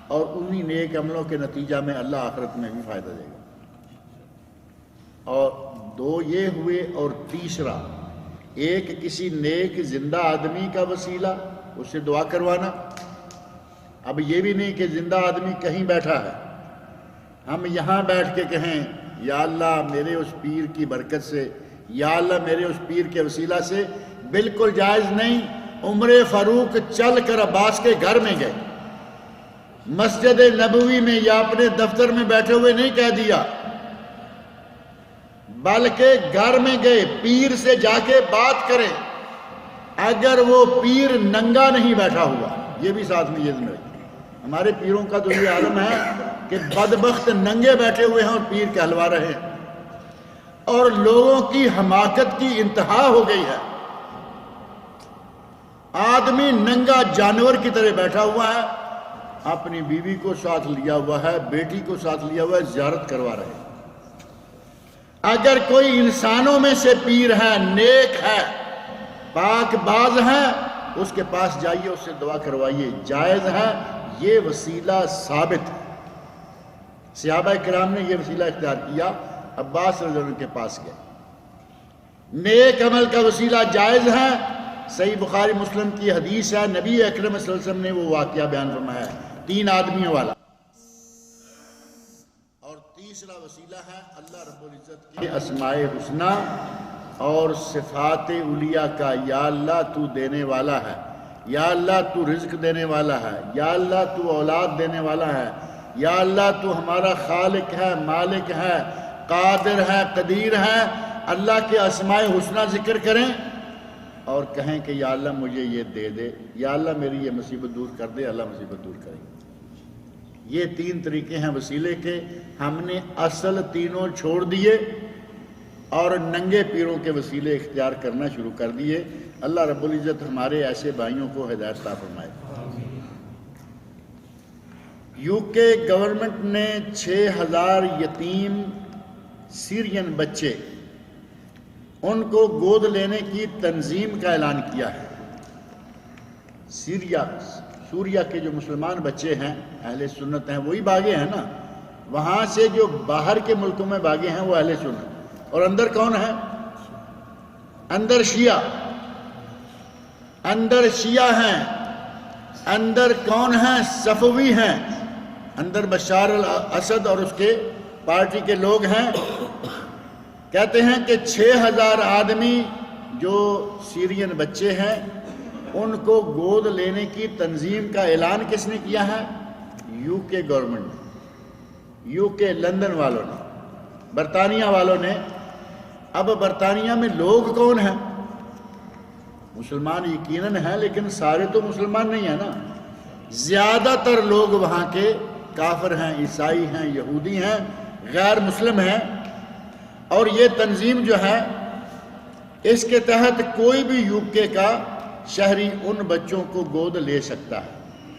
اور انہی نیک عملوں کے نتیجہ میں اللہ آخرت میں بھی فائدہ دے گا۔ اور 2 یہ ہوئے، اور تیسرا ایک کسی نیک زندہ آدمی کا وسیلہ، اس سے دعا کروانا۔ اب یہ بھی نہیں کہ زندہ آدمی کہیں بیٹھا ہے، ہم یہاں بیٹھ کے کہیں یا اللہ میرے اس پیر کی برکت سے، یا اللہ میرے اس پیر کے وسیلہ سے، بالکل جائز نہیں۔ عمر فاروق چل کر عباس کے گھر میں گئے، مسجد نبوی میں یا اپنے دفتر میں بیٹھے ہوئے نہیں کہہ دیا، بلکہ گھر میں گئے، پیر سے جا کے بات کریں، اگر وہ پیر ننگا نہیں بیٹھا ہوا، یہ بھی ساتھ میں یہ ذمہ رکھیں۔ ہمارے پیروں کا تو یہ عالم ہے کہ بدبخت ننگے بیٹھے ہوئے ہیں اور پیر کہلوا رہے ہیں، اور لوگوں کی حماقت کی انتہا ہو گئی ہے۔ آدمی ننگا جانور کی طرح بیٹھا ہوا ہے، اپنی بیوی کو ساتھ لیا ہوا ہے، بیٹی کو ساتھ لیا ہوا ہے، زیارت کروا رہے ہیں۔ اگر کوئی انسانوں میں سے پیر ہے، نیک ہے، پاک باز ہے، اس کے پاس جائیے، اس سے دعا کروائیے، جائز ہے، یہ وسیلہ ثابت ہے۔ صحابہ کرام نے یہ وسیلہ اختیار کیا، عباس رضی اللہ عنہ کے پاس گئے۔ نیک عمل کا وسیلہ جائز ہے، صحیح بخاری مسلم کی حدیث ہے، نبی اکرم صلی اللہ علیہ وسلم نے وہ واقعہ بیان فرمایا ہے 3 آدمیوں والا۔ اور تیسرا وسیلہ ہے اللہ رب العزت کے اسماء حسنہ اور صفات علیہ کا، یا اللہ تو دینے والا ہے، یا اللہ تو رزق دینے والا ہے، یا اللہ تو اولاد دینے والا ہے، یا اللہ تو ہمارا خالق ہے، مالک ہے، قادر ہے، قدیر ہے، اللہ کے اسماء حسنہ ذکر کریں اور کہیں کہ یا اللہ مجھے یہ دے دے، یا اللہ میری یہ مصیبت دور کر دے، اللہ مصیبت دور کرے گا۔ یہ 3 طریقے ہیں وسیلے کے، ہم نے اصل تینوں چھوڑ دیے اور ننگے پیروں کے وسیلے اختیار کرنا شروع کر دیے۔ اللہ رب العزت ہمارے ایسے بھائیوں کو ہدایت عطا فرمائے۔ یو کے گورنمنٹ نے 6000 یتیم سیرین بچے ان کو گود لینے کی تنظیم کا اعلان کیا ہے۔ سوریا کے جو مسلمان بچے ہیں، اہل سنت ہیں، وہی بھاگے ہیں نا، وہاں سے جو باہر کے ملکوں میں بھاگے ہیں وہ اہل سنت، اور اندر کون ہے؟ اندر شیعہ ہیں، اندر کون ہیں؟ صفوی ہیں، اندر بشار الاسد اور اس کے پارٹی کے لوگ ہیں۔ کہتے ہیں کہ 6000 آدمی جو سیرین بچے ہیں ان کو گود لینے کی تنظیم کا اعلان کس نے کیا ہے؟ یو کے گورنمنٹ نے، یو کے لندن والوں نے، برطانیہ والوں نے۔ اب برطانیہ میں لوگ کون ہیں؟ مسلمان یقیناً ہیں، لیکن سارے تو مسلمان نہیں ہیں نا، زیادہ تر لوگ وہاں کے کافر ہیں، عیسائی ہیں، یہودی ہیں، غیر مسلم ہیں۔ اور یہ تنظیم جو ہے اس کے تحت کوئی بھی یو کے کا شہری ان بچوں کو گود لے سکتا ہے،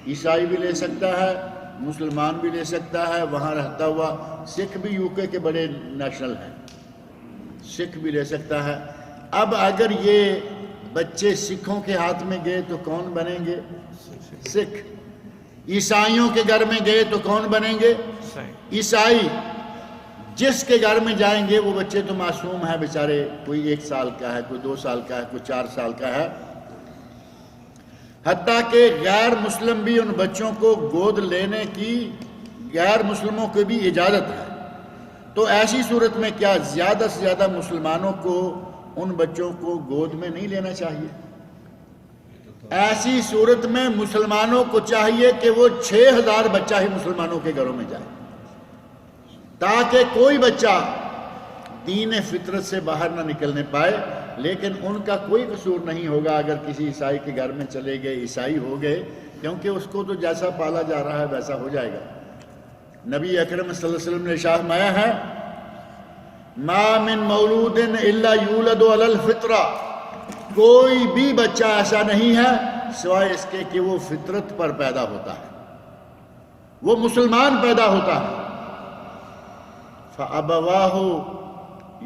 عیسائی بھی لے سکتا ہے، مسلمان بھی لے سکتا ہے، وہاں رہتا ہوا سکھ بھی یو کے بڑے نیشنل ہیں، سکھ بھی لے سکتا ہے۔ اب اگر یہ بچے سکھوں کے ہاتھ میں گئے تو کون بنیں گے؟ سکھ۔ عیسائیوں کے گھر میں گئے تو کون بنیں گے؟ عیسائی۔ جس کے گھر میں جائیں گے وہ بچے تو معصوم ہیں بیچارے، کوئی 1 سال کا ہے، کوئی 2 سال کا ہے، کوئی 4 سال کا ہے، حتیٰ کہ غیر مسلم بھی ان بچوں کو گود لینے کی غیر مسلموں کو بھی اجازت ہے۔ تو ایسی صورت میں کیا زیادہ سے زیادہ مسلمانوں کو ان بچوں کو گود میں نہیں لینا چاہیے؟ ایسی صورت میں مسلمانوں کو چاہیے کہ وہ 6000 بچہ ہی مسلمانوں کے گھروں میں جائے، تاکہ کوئی بچہ دین فطرت سے باہر نہ نکلنے پائے۔ لیکن ان کا کوئی قصور نہیں ہوگا اگر کسی عیسائی کے گھر میں چلے گئے، عیسائی ہو گئے، کیونکہ اس کو تو جیسا پالا جا رہا ہے ویسا ہو جائے گا۔ نبی اکرم صلی اللہ علیہ وسلم نے ارشاد فرمایا ہے، ما من مولود الا یولد علی الفطرہ، کوئی بھی بچہ ایسا نہیں ہے سوائے اس کے کہ وہ فطرت پر پیدا ہوتا ہے، وہ مسلمان پیدا ہوتا ہے۔ فَأَبَوَاهُ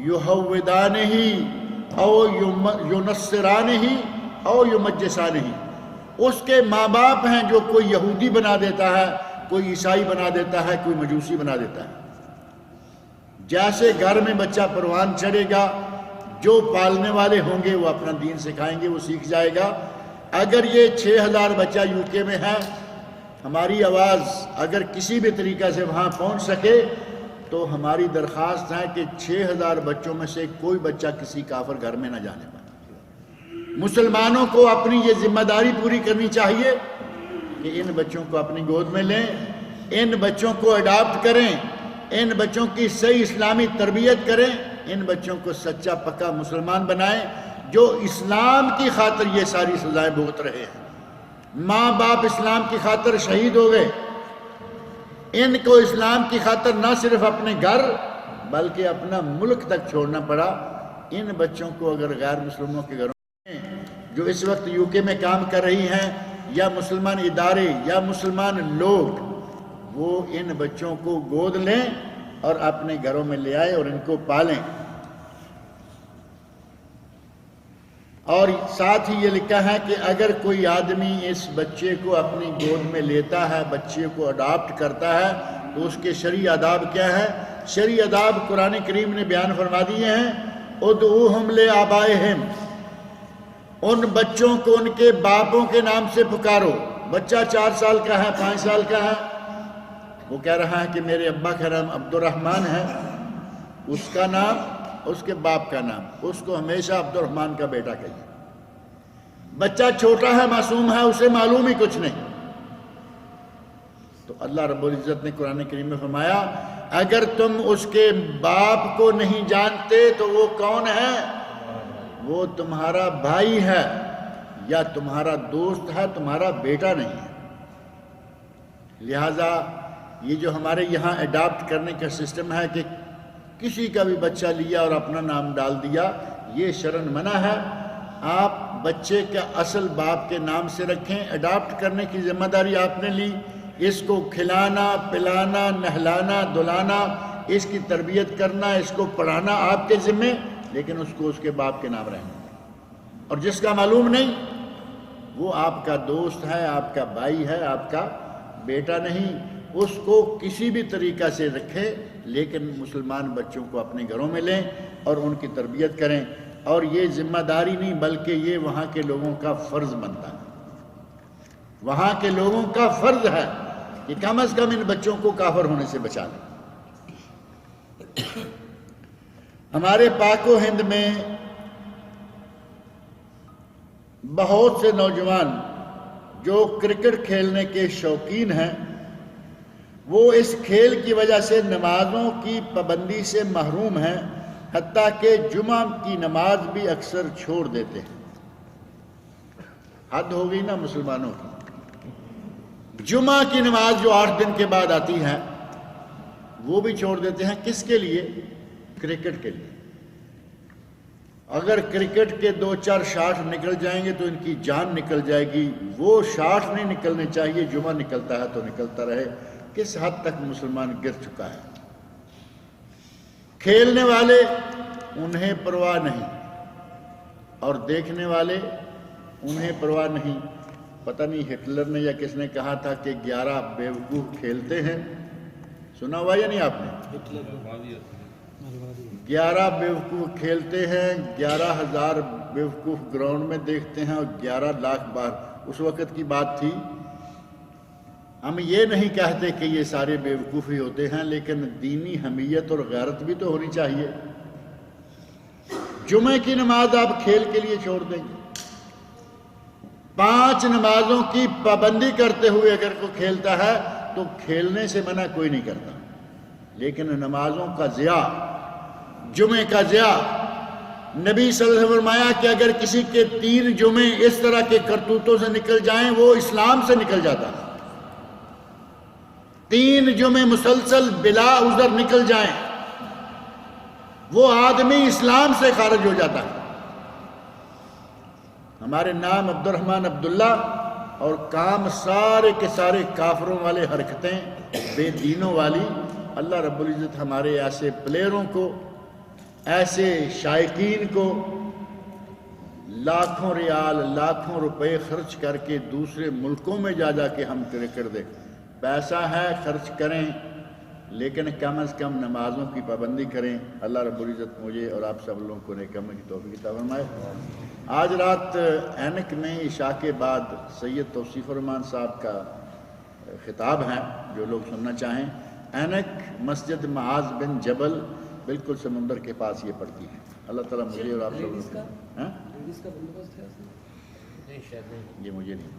يُهَوِّدَانِهِ او يُنَصِّرَانِهِ او يُمَجِّسَانِهِ، اس کے ماں باپ ہیں جو کوئی یہودی بنا دیتا ہے، کوئی عیسائی بنا دیتا ہے، کوئی مجوسی بنا دیتا ہے۔ جیسے گھر میں بچہ پروان چڑھے گا، جو پالنے والے ہوں گے وہ اپنا دین سکھائیں گے، وہ سیکھ جائے گا۔ اگر یہ 6000 بچہ یو کے میں ہے، ہماری آواز اگر کسی بھی طریقہ سے وہاں پہنچ سکے تو ہماری درخواست ہے کہ 6000 بچوں میں سے کوئی بچہ کسی کافر گھر میں نہ جانے پائے۔ مسلمانوں کو اپنی یہ ذمہ داری پوری کرنی چاہیے کہ ان بچوں کو اپنی گود میں لیں، ان بچوں کو اڈاپٹ کریں، ان بچوں کی صحیح اسلامی تربیت کریں، ان بچوں کو سچا پکا مسلمان بنائیں جو اسلام کی خاطر یہ ساری سزائیں بھگت رہے ہیں۔ ماں باپ اسلام کی خاطر شہید ہو گئے، ان کو اسلام کی خاطر نہ صرف اپنے گھر بلکہ اپنا ملک تک چھوڑنا پڑا۔ ان بچوں کو اگر غیر مسلموں کے گھروں میں جو اس وقت یو کے میں کام کر رہی ہیں، یا مسلمان ادارے یا مسلمان لوگ، وہ ان بچوں کو گود لیں اور اپنے گھروں میں لے آئے اور ان کو پالیں۔ اور ساتھ ہی یہ لکھا ہے کہ اگر کوئی آدمی اس بچے کو اپنی گود میں لیتا ہے، بچے کو اڈاپٹ کرتا ہے، تو اس کے شرعی آداب کیا ہیں؟ شرعی آداب قرآن کریم نے بیان فرما دیے ہیں، ادعوہم لآبائہم، ان بچوں کو ان کے باپوں کے نام سے پکارو۔ بچہ 4 سال کا ہے، 5 سال کا ہے، وہ کہہ رہا ہے کہ میرے ابا کا نام عبد الرحمن ہے، اس کا نام، اس کے باپ کا نام، اس کو ہمیشہ عبد الرحمن کا بیٹا کہیے۔ بچہ چھوٹا ہے، معصوم ہے، اسے معلوم ہی کچھ نہیں، تو اللہ رب العزت نے قرآن کریم میں فرمایا اگر تم اس کے باپ کو نہیں جانتے تو وہ کون ہے؟ وہ تمہارا بھائی ہے یا تمہارا دوست ہے، تمہارا بیٹا نہیں ہے۔ لہذا یہ جو ہمارے یہاں اڈاپٹ کرنے کا سسٹم ہے کہ کسی کا بھی بچہ لیا اور اپنا نام ڈال دیا، یہ شرعاً منع ہے۔ آپ بچے کا اصل باپ کے نام سے رکھیں، اڈاپٹ کرنے کی ذمہ داری آپ نے لی، اس کو کھلانا پلانا نہلانا دھلانا، اس کی تربیت کرنا، اس کو پڑھانا آپ کے ذمے، لیکن اس کو اس کے باپ کے نام رہنا۔ اور جس کا معلوم نہیں وہ آپ کا دوست ہے، آپ کا بھائی ہے، آپ کا بیٹا نہیں، اس کو کسی بھی طریقہ سے رکھے، لیکن مسلمان بچوں کو اپنے گھروں میں لیں اور ان کی تربیت کریں۔ اور یہ ذمہ داری نہیں بلکہ یہ وہاں کے لوگوں کا فرض بنتا ہے، وہاں کے لوگوں کا فرض ہے کہ کم از کم ان بچوں کو کافر ہونے سے بچا لیں۔ ہمارے پاک و ہند میں بہت سے نوجوان جو کرکٹ کھیلنے کے شوقین ہیں، وہ اس کھیل کی وجہ سے نمازوں کی پابندی سے محروم ہیں، حتیٰ کہ جمعہ کی نماز بھی اکثر چھوڑ دیتے ہیں۔ حد ہو گئی نا مسلمانوں کی، جمعہ کی نماز جو 8 دن کے بعد آتی ہے وہ بھی چھوڑ دیتے ہیں۔ کس کے لیے؟ کرکٹ کے لیے۔ اگر کرکٹ کے 2-4 شاٹ نکل جائیں گے تو ان کی جان نکل جائے گی، وہ شاٹ نہیں نکلنے چاہیے، جمعہ نکلتا ہے تو نکلتا رہے۔ کس حد تک مسلمان گر چکا ہے۔ کھیلنے والے انہیں پرواہ نہیں اور دیکھنے والے انہیں پرواہ نہیں۔ پتہ نہیں ہٹلر نے یا کس نے کہا تھا کہ 11 بیوقوف کھیلتے ہیں، سنا ہوا یا نہیں آپ نے؟ 11 بیوقوف کھیلتے ہیں، 11,000 بیوقوف گراؤنڈ میں دیکھتے ہیں اور 11 لاکھ بار۔ اس وقت کی بات تھی۔ ہم یہ نہیں کہتے کہ یہ سارے بیوقوف ہی ہوتے ہیں، لیکن دینی حمیت اور غیرت بھی تو ہونی چاہیے۔ جمعے کی نماز آپ کھیل کے لیے چھوڑ دیں گے؟ 5 نمازوں کی پابندی کرتے ہوئے اگر کوئی کھیلتا ہے تو کھیلنے سے منع کوئی نہیں کرتا، لیکن نمازوں کا ضیاع، جمعے کا ضیاع، نبی صلی اللہ علیہ وسلم نے فرمایا کہ اگر کسی کے 3 جمعے اس طرح کے کرتوتوں سے نکل جائیں وہ اسلام سے نکل جاتا ہے۔ 3 جمعے مسلسل بلا عذر نکل جائیں وہ آدمی اسلام سے خارج ہو جاتا ہے۔ ہمارے نام عبد الرحمن عبداللہ اور کام سارے کے سارے کافروں والے حرکتیں، بے دینوں والی۔ اللہ رب العزت ہمارے ایسے پلیئروں کو، ایسے شائقین کو لاکھوں ریال لاکھوں روپے خرچ کر کے دوسرے ملکوں میں جا کے ہم کرکٹ دیں۔ پیسہ ہے خرچ کریں، لیکن کم از کم نمازوں کی پابندی کریں۔ اللہ رب العزت مجھے اور آپ سب لوگوں کو نیک عمل کی توفیق عطا فرمائے۔ آج رات اینک میں عشاء کے بعد سید توصیف الرحمان صاحب کا خطاب ہے، جو لوگ سننا چاہیں۔ اینک مسجد معاذ بن جبل بالکل سمندر کے پاس یہ پڑتی ہے۔ اللہ تعالیٰ مجھے اور آپ سب لوگوں کو یہ مجھے نہیں